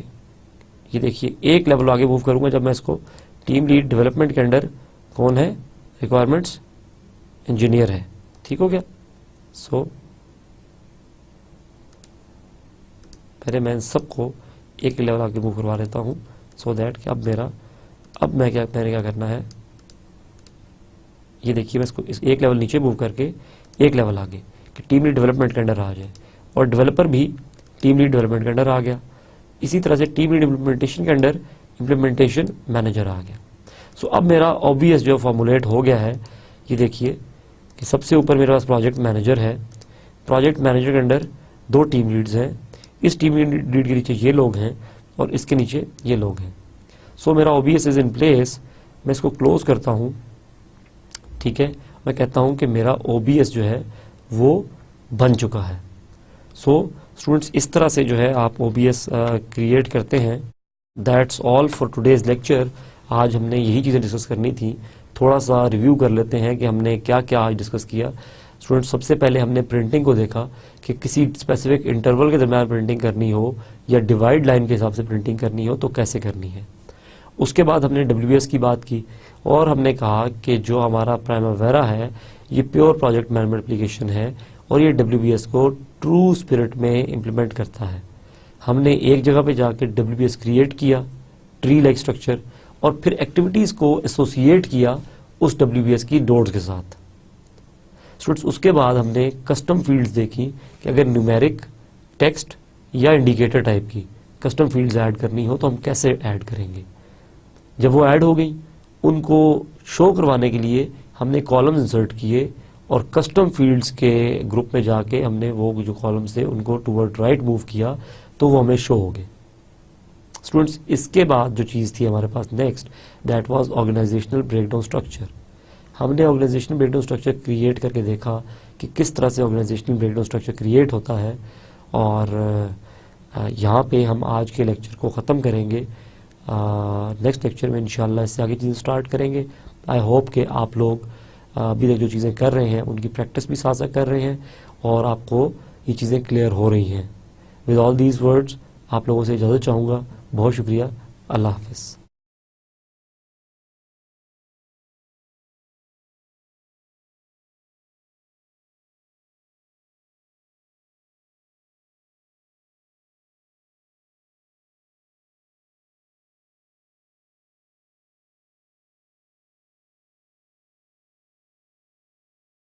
ये देखिए एक लेवल आगे मूव करूंगा जब मैं इसको, टीम लीड डेवलपमेंट के अंदर कौन है, रिक्वायरमेंट्स इंजीनियर है। ठीक हो गया। सो पहले मैं इन सबको एक लेवल आगे मूव करवा देता हूं, सो दैट कि मैंने क्या करना है, ये देखिए मैं इसको एक लेवल नीचे मूव करके एक लेवल आगे कि टीम लीड डेवलपमेंट के अंडर आ जाए, और डेवलपर भी टीम लीड डेवलपमेंट के अंडर आ गया। इसी तरह से टीम लीड इम्प्लीमेंटेशन के अंडर इम्प्लीमेंटेशन मैनेजर आ गया। सो अब मेरा ऑब्वियस जो फॉर्मुलेट हो गया है, ये देखिए कि सबसे ऊपर मेरे पास प्रोजेक्ट मैनेजर है। प्रोजेक्ट मैनेजर के अंडर दो टीम लीड्स हैं, इस टीम लीड के नीचे ये लोग हैं और इसके नीचे ये लोग हैं। सो मेरा OBS इज इन प्लेस। मैं इसको क्लोज करता हूं। ठीक है, मैं कहता हूं कि मेरा OBS जो है वो बन चुका है। सो स्टूडेंट्स, इस तरह से जो है आप OBS क्रिएट करते हैं। That's all for today's lecture. आज हमने यही चीज़ें डिस्कस करनी थी। थोड़ा सा रिव्यू कर लेते हैं कि हमने क्या क्या आज डिस्कस किया। स्टूडेंट्स, सबसे पहले हमने प्रिंटिंग को देखा कि किसी स्पेसिफिक इंटरवल के दरम्यान प्रिंटिंग करनी हो या डिवाइड लाइन के हिसाब से प्रिंटिंग करनी हो तो कैसे करनी है। उसके बाद हमने WBS की बात की और हमने कहा कि जो हमारा प्राइमावेरा है ये प्योर प्रोजेक्ट मैनेजमेंट एप्लीकेशन है और ये WBS को ट्रू स्पिरिट में इम्प्लीमेंट करता है। हमने एक जगह पे जाके WBS क्रिएट किया, ट्री लाइक स्ट्रक्चर, और फिर एक्टिविटीज को एसोसिएट किया उस WBS की डोड्स के साथ। स्टूडेंट्स, उसके बाद हमने कस्टम फील्ड्स देखी कि अगर न्यूमेरिक, टेक्स्ट या इंडिकेटर टाइप की कस्टम फील्ड्स ऐड करनी हो तो हम कैसे ऐड करेंगे। जब वो ऐड हो गई, उनको शो करवाने के लिए हमने कॉलम्स इंसर्ट किए और कस्टम फील्ड्स के ग्रुप में जाके हमने वो जो कॉलम्स थे उनको टूवर्ड राइट मूव किया तो वो हमें शो हो गए। स्टूडेंट्स, इसके बाद जो चीज़ थी हमारे पास next, that was organisational breakdown structure. हमने ऑर्गेनाइजेशनल ब्रेकडाउन स्ट्रक्चर क्रिएट करके देखा कि किस तरह से ऑर्गेनाइजेशनल ब्रेकडाउन स्ट्रक्चर क्रिएट होता है, और यहाँ पे हम आज के लेक्चर को ख़त्म करेंगे। नेक्स्ट लेक्चर में इंशाल्लाह इससे आगे चीज़ें स्टार्ट करेंगे। आई होप कि आप लोग अभी तक जो चीज़ें कर रहे हैं उनकी प्रैक्टिस भी साथ साथ कर रहे हैं और आपको ये चीज़ें क्लियर हो रही हैं। विद ऑल दीज वर्ड्स आप लोगों से इजाज़त चाहूँगा। बहुत शुक्रिया। अल्लाह हाफ़िज़।